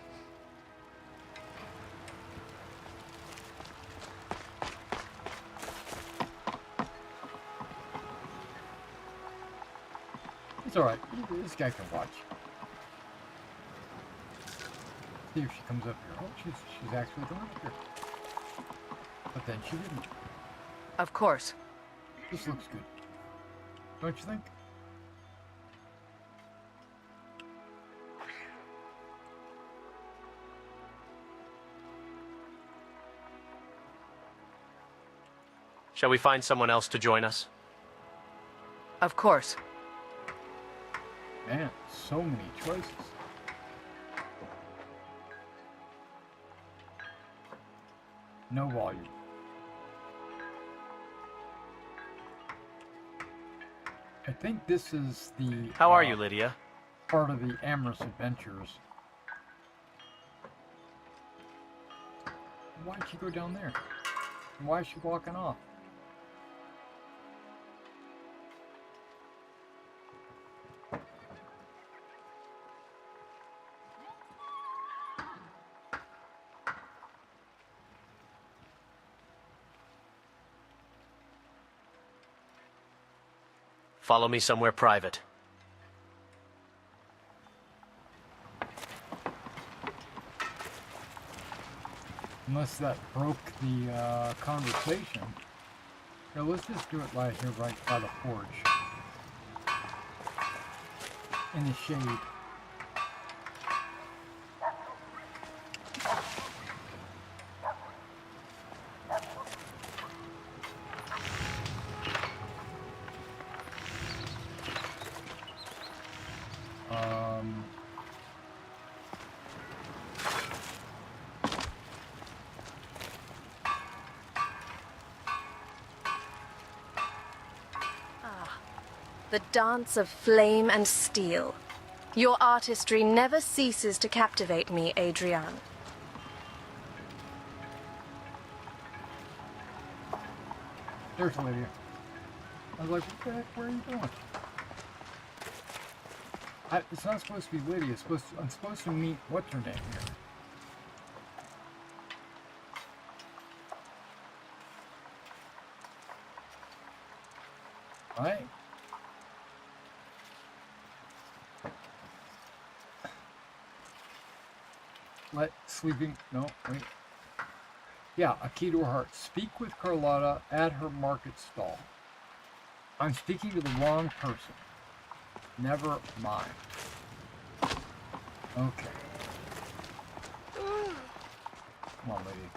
It's alright. This guy can watch. See if she comes up here. Oh, she's actually going up here. But then she didn't. Of course. This looks good. Don't you think? Shall we find someone else to join us? Of course. Man, so many choices. No volume. I think this is the... How are you, Lydia? Part of the amorous adventures. Why'd she go down there? Why is she walking off? Follow me somewhere private. Unless that broke the conversation. Here, let's just do it right here, right by the forge. In the shade. The dance of flame and steel. Your artistry never ceases to captivate me, Adrian. There's Lydia. I was like, what the heck, where are you going? It's not supposed to be Lydia. I'm supposed to meet, what's her name here? Right? No, wait. Yeah, a key to her heart. Speak with Carlotta at her market stall. I'm speaking to the wrong person. Never mind. Okay. Come on, lady.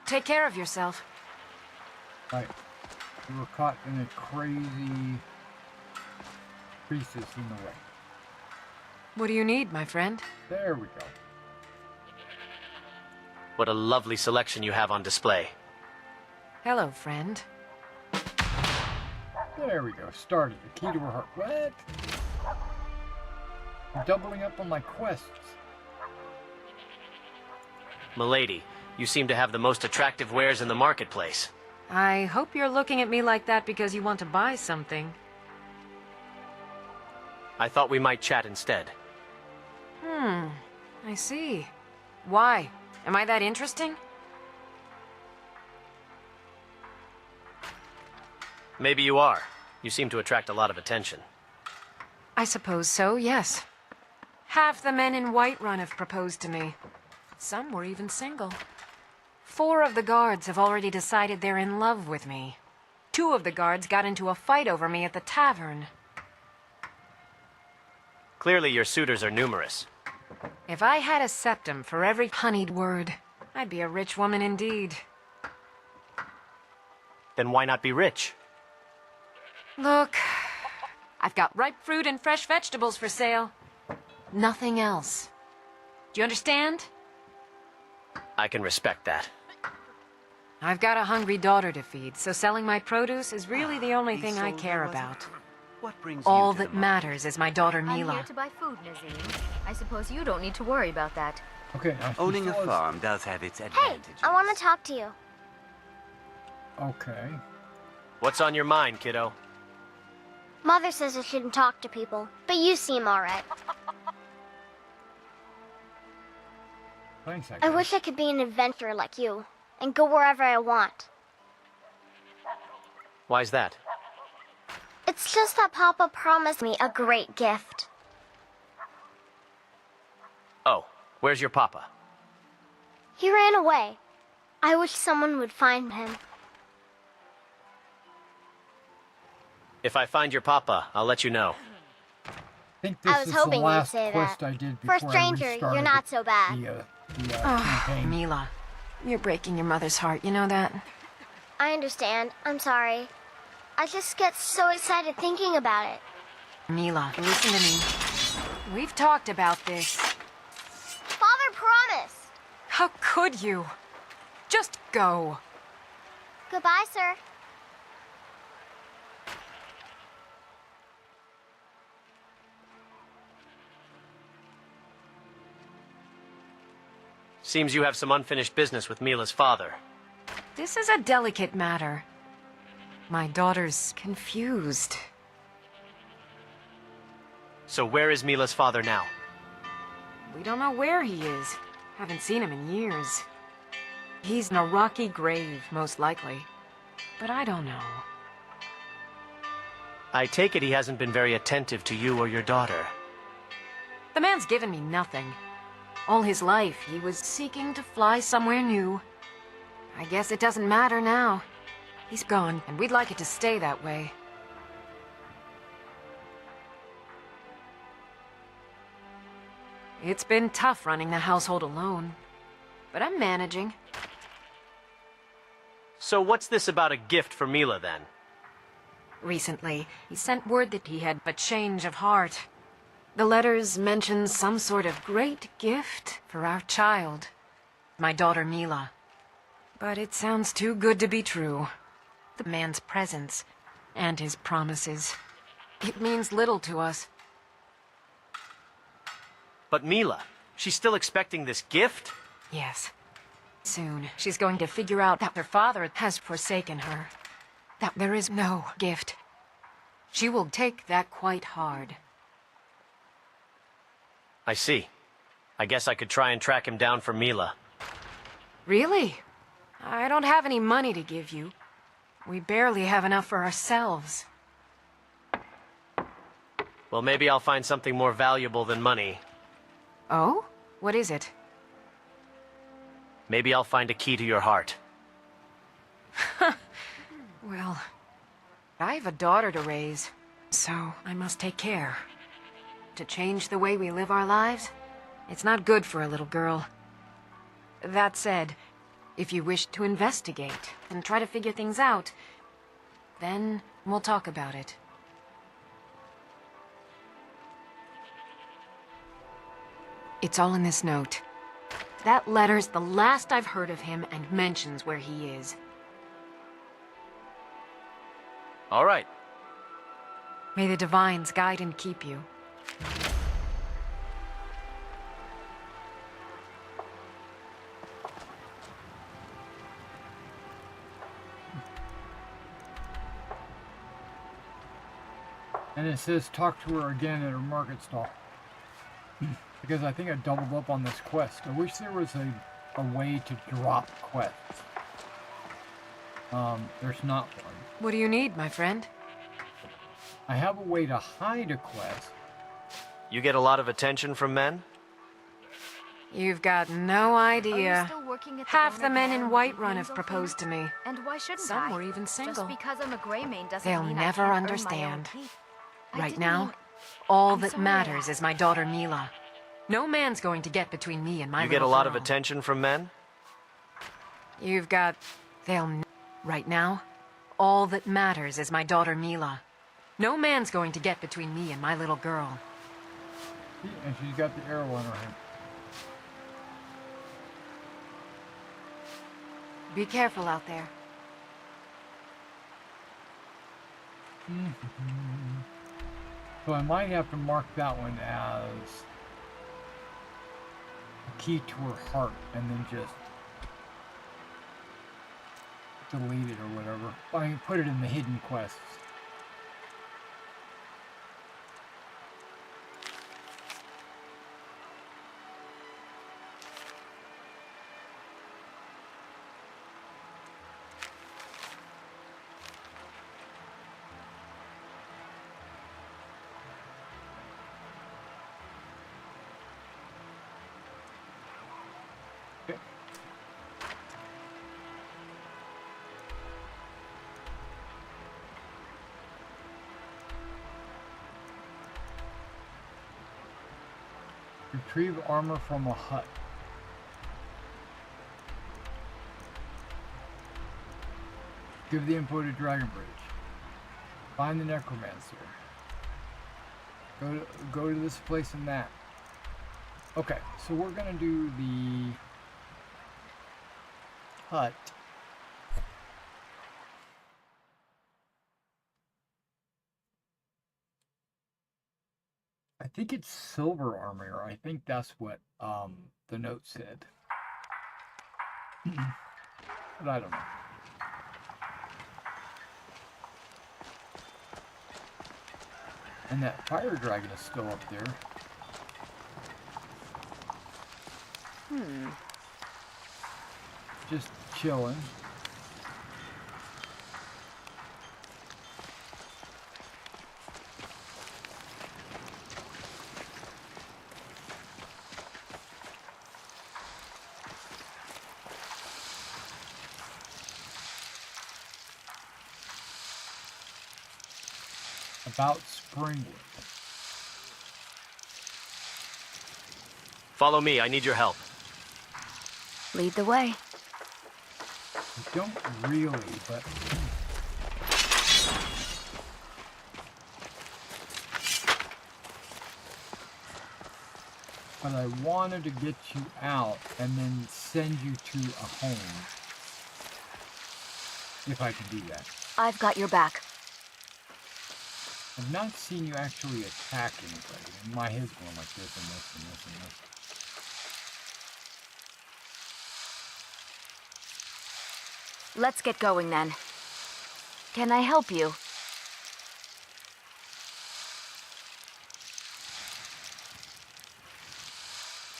Take care of yourself. Right. We were caught in a crazy priestess in the way. What do you need, my friend? There we go. What a lovely selection you have on display. Hello, friend. There we go. Started. The key to her heart. What? I'm doubling up on my quests. Milady, You seem to have the most attractive wares in the marketplace. I hope you're looking at me like that because you want to buy something. I thought we might chat instead. I see. Why? Am I that interesting? Maybe you are. You seem to attract a lot of attention. I suppose so, yes. Half the men in Whiterun have proposed to me. Some were even single. 4 of the guards have already decided they're in love with me. 2 of the guards got into a fight over me at the tavern. Clearly your suitors are numerous. If I had a septum for every honeyed word, I'd be a rich woman indeed. Then why not be rich? Look, I've got ripe fruit and fresh vegetables for sale. Nothing else. Do you understand? I can respect that. I've got a hungry daughter to feed, so selling my produce is really the only thing I care about. All that matters is my daughter Mila. I'm here to buy food, Nazim. I suppose you don't need to worry about that. Okay. Owning a farm does have its advantages. Hey, I want to talk to you. Okay. What's on your mind, kiddo? Mother says I shouldn't talk to people, but you seem alright. Thanks, I wish I could be an adventurer like you, and go wherever I want. Why's that? It's just that Papa promised me a great gift. Oh, where's your papa? He ran away. I wish someone would find him. If I find your papa, I'll let you know. I think this I was is hoping the you'd last say quest that. I did For a before stranger, I you're restarted not so bad. the campaign. Mila, you're breaking your mother's heart, you know that? I understand. I'm sorry. I just get so excited thinking about it. Mila, listen to me. We've talked about this. Father promised. How could you? Just go. Goodbye, sir. Seems you have some unfinished business with Mila's father. This is a delicate matter. My daughter's confused. So where is Mila's father now? We don't know where he is. Haven't seen him in years. He's in a rocky grave, most likely. But I don't know. I take it he hasn't been very attentive to you or your daughter. The man's given me nothing. All his life, he was seeking to fly somewhere new. I guess it doesn't matter now. He's gone, and we'd like it to stay that way. It's been tough running the household alone, but I'm managing. So what's this about a gift for Mila, then? Recently, he sent word that he had a change of heart. The letters mention some sort of great gift for our child, my daughter Mila. But it sounds too good to be true. The man's presence and his promises. It means little to us. But Mila, she's still expecting this gift? Yes. Soon, she's going to figure out that her father has forsaken her. That there is no gift. She will take that quite hard. I see. I guess I could try and track him down for Mila. Really? I don't have any money to give you. We barely have enough for ourselves. Well, maybe I'll find something more valuable than money. Oh? What is it? Maybe I'll find a key to your heart. Well, I have a daughter to raise, so I must take care. To change the way we live our lives, it's not good for a little girl. That said, if you wish to investigate and try to figure things out, then we'll talk about it. It's all in this note. That letter's the last I've heard of him and mentions where he is. All right. May the Divines guide and keep you. And it says talk to her again at her market stall. Because I think I doubled up on this quest. I wish there was a way to drop quests. There's not one. What do you need, my friend? I have a way to hide a quest. You get a lot of attention from men? You've got no idea. Still working at Half the men in White Whiterun have proposed to me. And why shouldn't Some I? were even single. Just because I'm a Greymane doesn't They'll mean never I can't understand. Earn my own keep. Right now, all that matters is my daughter Mila. No man's going to get between me and my You get a lot of attention from men? You've got... Right now, all that matters is my daughter Mila. No man's going to get between me and my little girl. And she's got the arrow on her hand. Be careful out there. So I might have to mark that one as a key to her heart and then just delete it or whatever. I mean, put it in the hidden quests. Retrieve armor from a hut. Give the info to Dragon Bridge. Find the necromancer. Go to this place and that. Okay, so we're gonna do the hut. I think it's silver armor. I think that's what the note said. But I don't know. And that fire dragon is still up there. Just chilling. About Springwood. Follow me, I need your help. Lead the way. I don't really, but... But I wanted to get you out and then send you to a home. If I can do that. I've got your back. I've not seen you actually attack anybody. And my head's going like this and this and this and this. Let's get going then. Can I help you?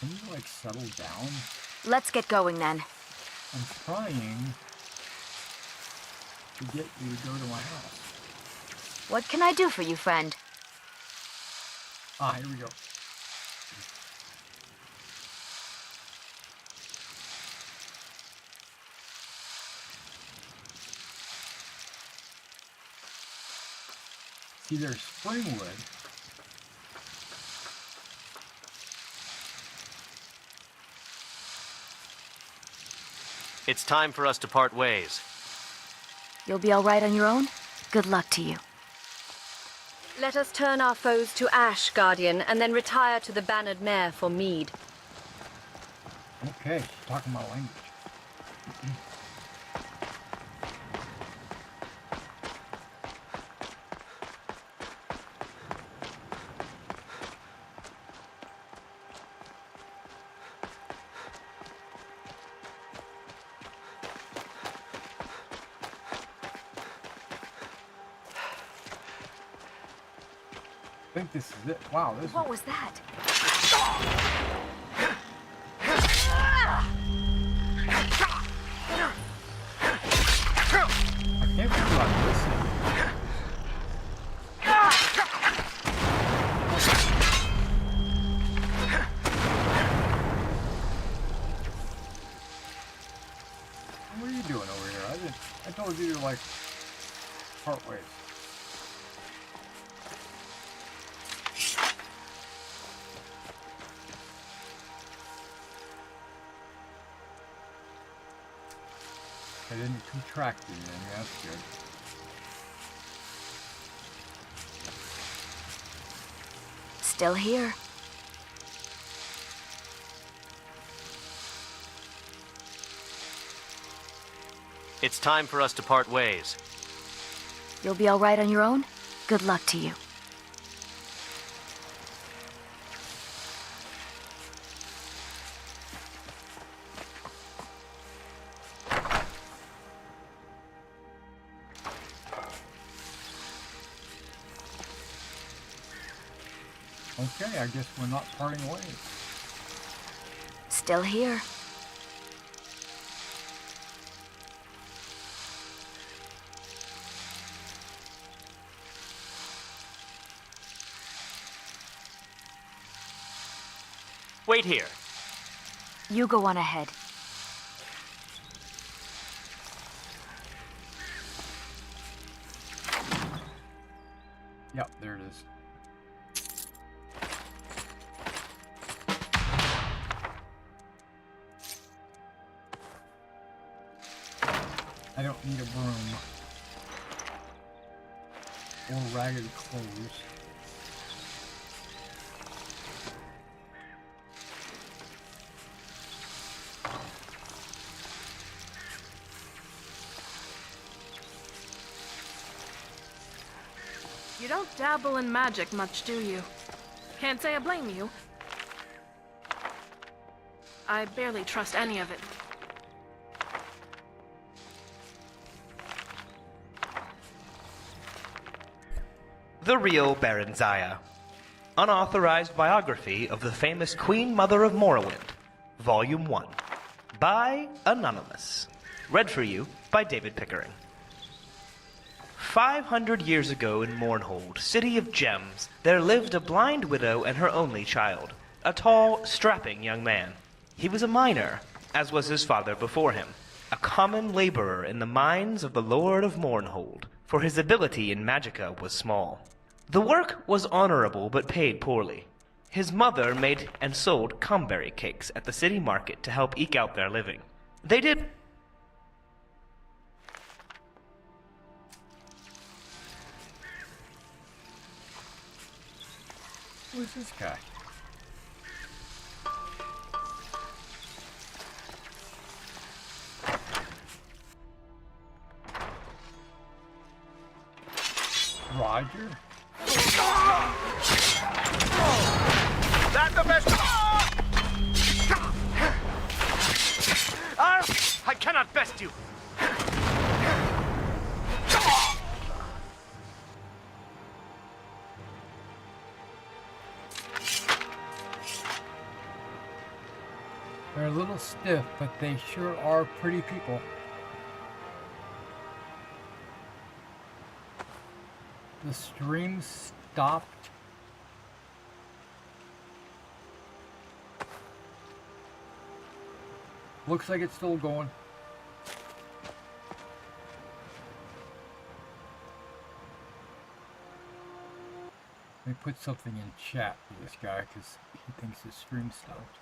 Can you like settle down? Let's get going then. I'm trying to get you to go to my house. What can I do for you, friend? Ah, here we go. See, there's Springwood. It's time for us to part ways. You'll be all right on your own? Good luck to you. Let us turn our foes to ash, Guardian, and then retire to the bannered mare for mead. Okay, she's talking my language. I think this is it. Wow, this What was that? I can't believe I'm listening. What are you doing over here? I told you to like part ways. I didn't contract anything, that's good. Still here. It's time for us to part ways. You'll be all right on your own? Good luck to you. Okay, I guess we're not parting ways. Still here. Wait here. You go on ahead. Yep, there it is. I don't need a broom. Or ragged clothes. You don't dabble in magic much, do you? Can't say I blame you. I barely trust any of it. The Real Baron Zaya. Unauthorized biography of the famous Queen Mother of Morrowind. Volume 1. By Anonymous. Read for you by David Pickering. 500 years ago in Mournhold, city of gems, there lived a blind widow and her only child, a tall, strapping young man. He was a miner, as was his father before him, a common laborer in the mines of the Lord of Mournhold, for his ability in magicka was small. The work was honorable but paid poorly. His mother made and sold cumberry cakes at the city market to help eke out their living. They did... Who's this guy? Roger? That's the best. I cannot best you. They're a little stiff, but they sure are pretty people. The stream stopped. Looks like it's still going. Let me put something in chat for this guy because he thinks his stream stopped.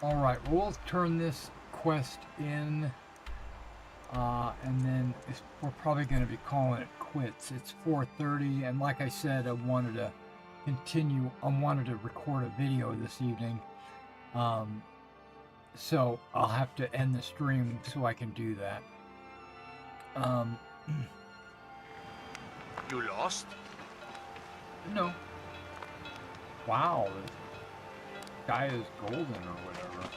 Alright, we'll turn this quest in, and then we're probably going to be calling it quits. It's 4:30, and like I said, I wanted to record a video this evening, so I'll have to end the stream so I can do that. You lost? No. Wow, the sky is golden or whatever.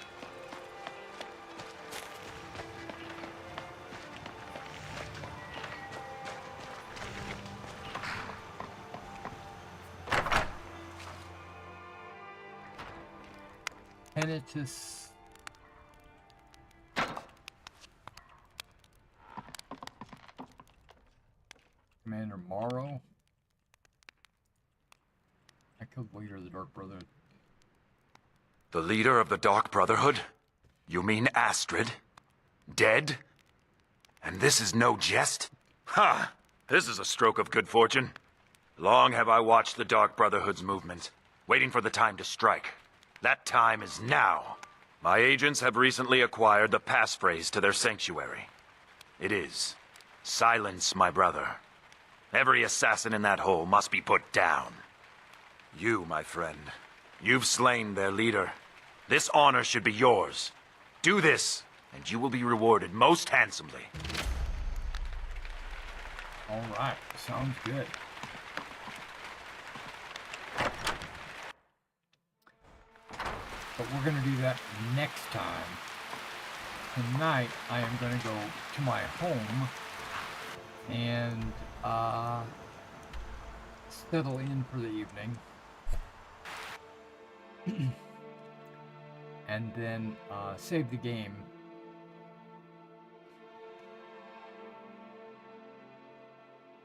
Penitus. Commander Morrow. I killed the leader of the Dark Brotherhood. The leader of the Dark Brotherhood? You mean Astrid? Dead? And this is no jest? Ha! This is a stroke of good fortune. Long have I watched the Dark Brotherhood's movement, waiting for the time to strike. That time is now. My agents have recently acquired the passphrase to their sanctuary. It is, "Silence my brother." Every assassin in that hole must be put down. You, my friend, you've slain their leader. This honor should be yours. Do this, and you will be rewarded most handsomely. All right, sounds good. But we're going to do that next time. Tonight, I am going to go to my home and settle in for the evening. And then save the game.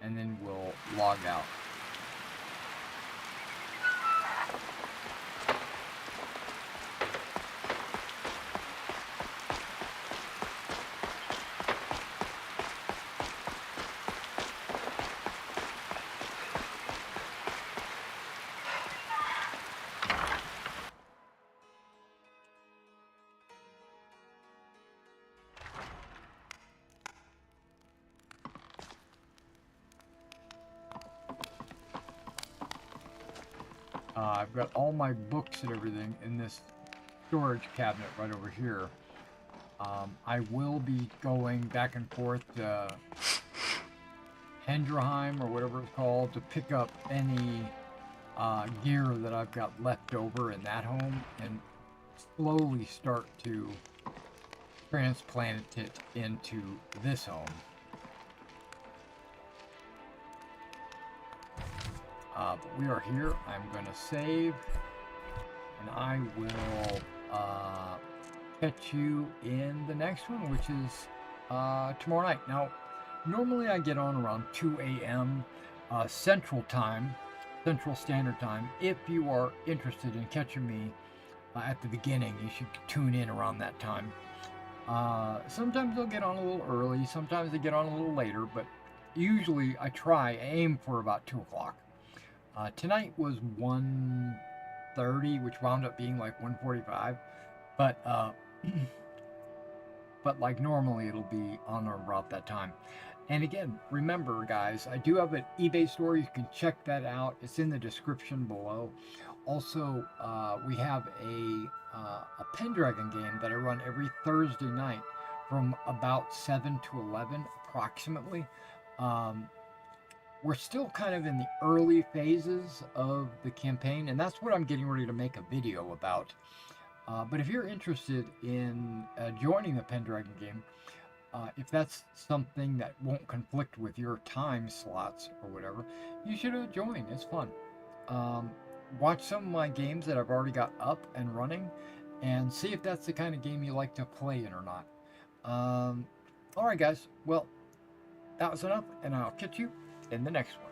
And then we'll log out. I've got all my books and everything in this storage cabinet right over here. I will be going back and forth to Hendrheim or whatever it's called to pick up any gear that I've got left over in that home and slowly start to transplant it into this home. But we are here. I'm going to save, and I will catch you in the next one, which is tomorrow night. Now, normally I get on around 2 a.m. Central Standard Time. If you are interested in catching me at the beginning, you should tune in around that time. Sometimes I'll get on a little early, sometimes I get on a little later, but usually I aim for about 2 o'clock. Tonight was 1:30, which wound up being like 1:45, but but like normally it'll be on or about that time. And again, remember guys, I do have an eBay store. You can check that out. It's in the description below. Also, we have a Pendragon game that I run every Thursday night from about 7 to 11 approximately. We're still kind of in the early phases of the campaign, and that's what I'm getting ready to make a video about. But if you're interested in joining the Pendragon game, if that's something that won't conflict with your time slots or whatever, you should join. It's fun. Watch some of my games that I've already got up and running, and see if that's the kind of game you like to play in or not. Alright guys, well, that was enough, and I'll catch you in the next one.